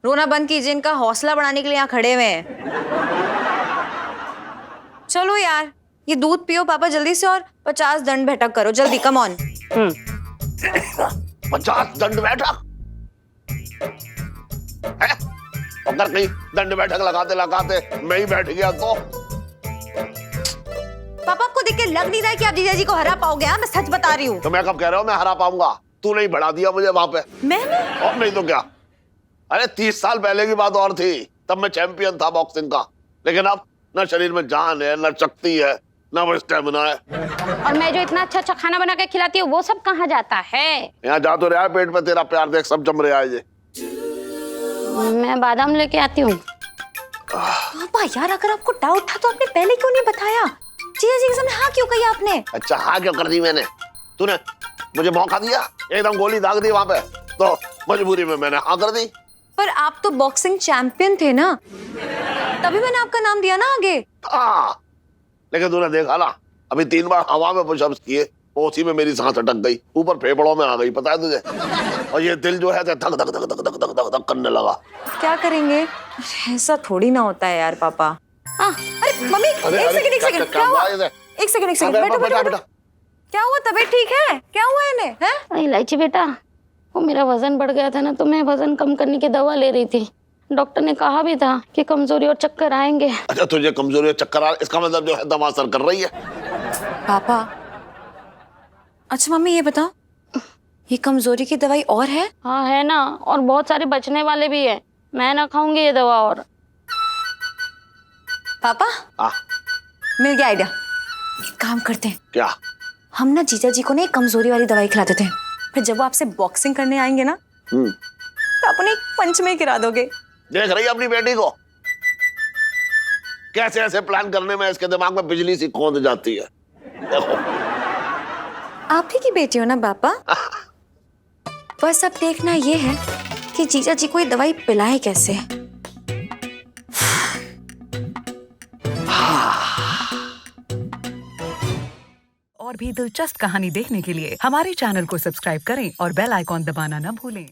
रोना बंद कीजिए, इनका हौसला बढ़ाने के लिए यहाँ खड़े हुए हैं। चलो यार ये दूध पियो पापा जल्दी से, और 50 दंड बैठक करो जल्दी, कम ऑन। 50 दंड बैठक है? अगर कहीं दंड बैठक लगाते लगाते मैं ही बैठ गया तो? पापा आपको देख के लग नहीं रहा है कि आप जीजा जी को हरा पाओगे? मैं सच बता रही हूँ। तो मैं कब कह रहा हूँ मैं हरा पाऊंगा? तू नहीं बढ़ा दिया मुझे वहां पे। मैंने? और नहीं तो क्या। अरे 30 साल पहले की बात और थी, तब मैं चैंपियन था बॉक्सिंग का, लेकिन अब ना शरीर में जान है, ना शक्ति है, ना वो स्टेमिना है। और मैं जो इतना अच्छा अच्छा खाना बना के खिलाती हूँ वो सब कहाँ जाता है? यहाँ जा तो रहा है, पेट पे तेरा प्यार देख सब जम रहा है। ये मैं बादाम लेके आती हूँ। पापा यार अगर आपको डाउट था तो आपने पहले क्यों नहीं बताया? जीजा जी के सामने हाँ क्यों कही आपने? अच्छा हाँ क्यों कर दी मैंने? तूने मुझे मौका दिया, एकदम गोली दाग दी वहां पे, तो मजबूरी में मैंने हाँ कर दी। पर आप तो बॉक्सिंग चैंपियन थे ना, तभी मैंने आपका नाम दिया ना आगे। हाँ लेकिन तूने देखा ना, अभी 3 बार हवा में पुशअप्स किए, उसी में मेरी सांस अटक गई, ऊपर फेफड़ों में आ गई, पता है तुझे? और ये दिल जो है धक धक धक धक धक धक धक धक करने लगा। क्या करेंगे? ऐसा थोड़ी ना होता है यार पापा। अरे मम्मी एक सेकंड क्या हुआ? एक सेकंड बैठो बैठो। क्या हुआ? तबीयत ठीक है? क्या हुआ इन्हें? हैं? इलायची बेटा, वो मेरा वजन बढ़ गया था ना, तो मैं वजन कम करने की दवा ले रही थी। डॉक्टर ने कहा भी था कि कमजोरी और चक्कर आएंगे। अच्छा तुझे कमजोरी और चक्कर आ, इसका मतलब जो है दवा असर कर रही है। पापा अच्छा मम्मी ये बताओ, ये कमजोरी की दवाई और है? हाँ है ना, और बहुत सारे बचने वाले भी है। मैं ना खाऊंगी ये दवा। और पापा मिल गया आइडिया। एक काम करते हैं, क्या? हम ना जीजा जी को ना एक कमजोरी वाली दवाई खिला देते हैं, फिर जब वो आपसे बॉक्सिंग करने आएंगे ना तो आप उन्हें एक पंच में गिरा दोगे। देख रही है अपनी बेटी को कैसे ऐसे प्लान करने में इसके दिमाग में बिजली सी कौंध जाती है। देखो आप ही की बेटी हो ना पापा? बस अब देखना ये है कि जीजा जी को ये दवाई पिलाए कैसे। और भी दिलचस्प कहानी देखने के लिए हमारे चैनल को सब्सक्राइब करें और बेल आइकॉन दबाना न भूलें।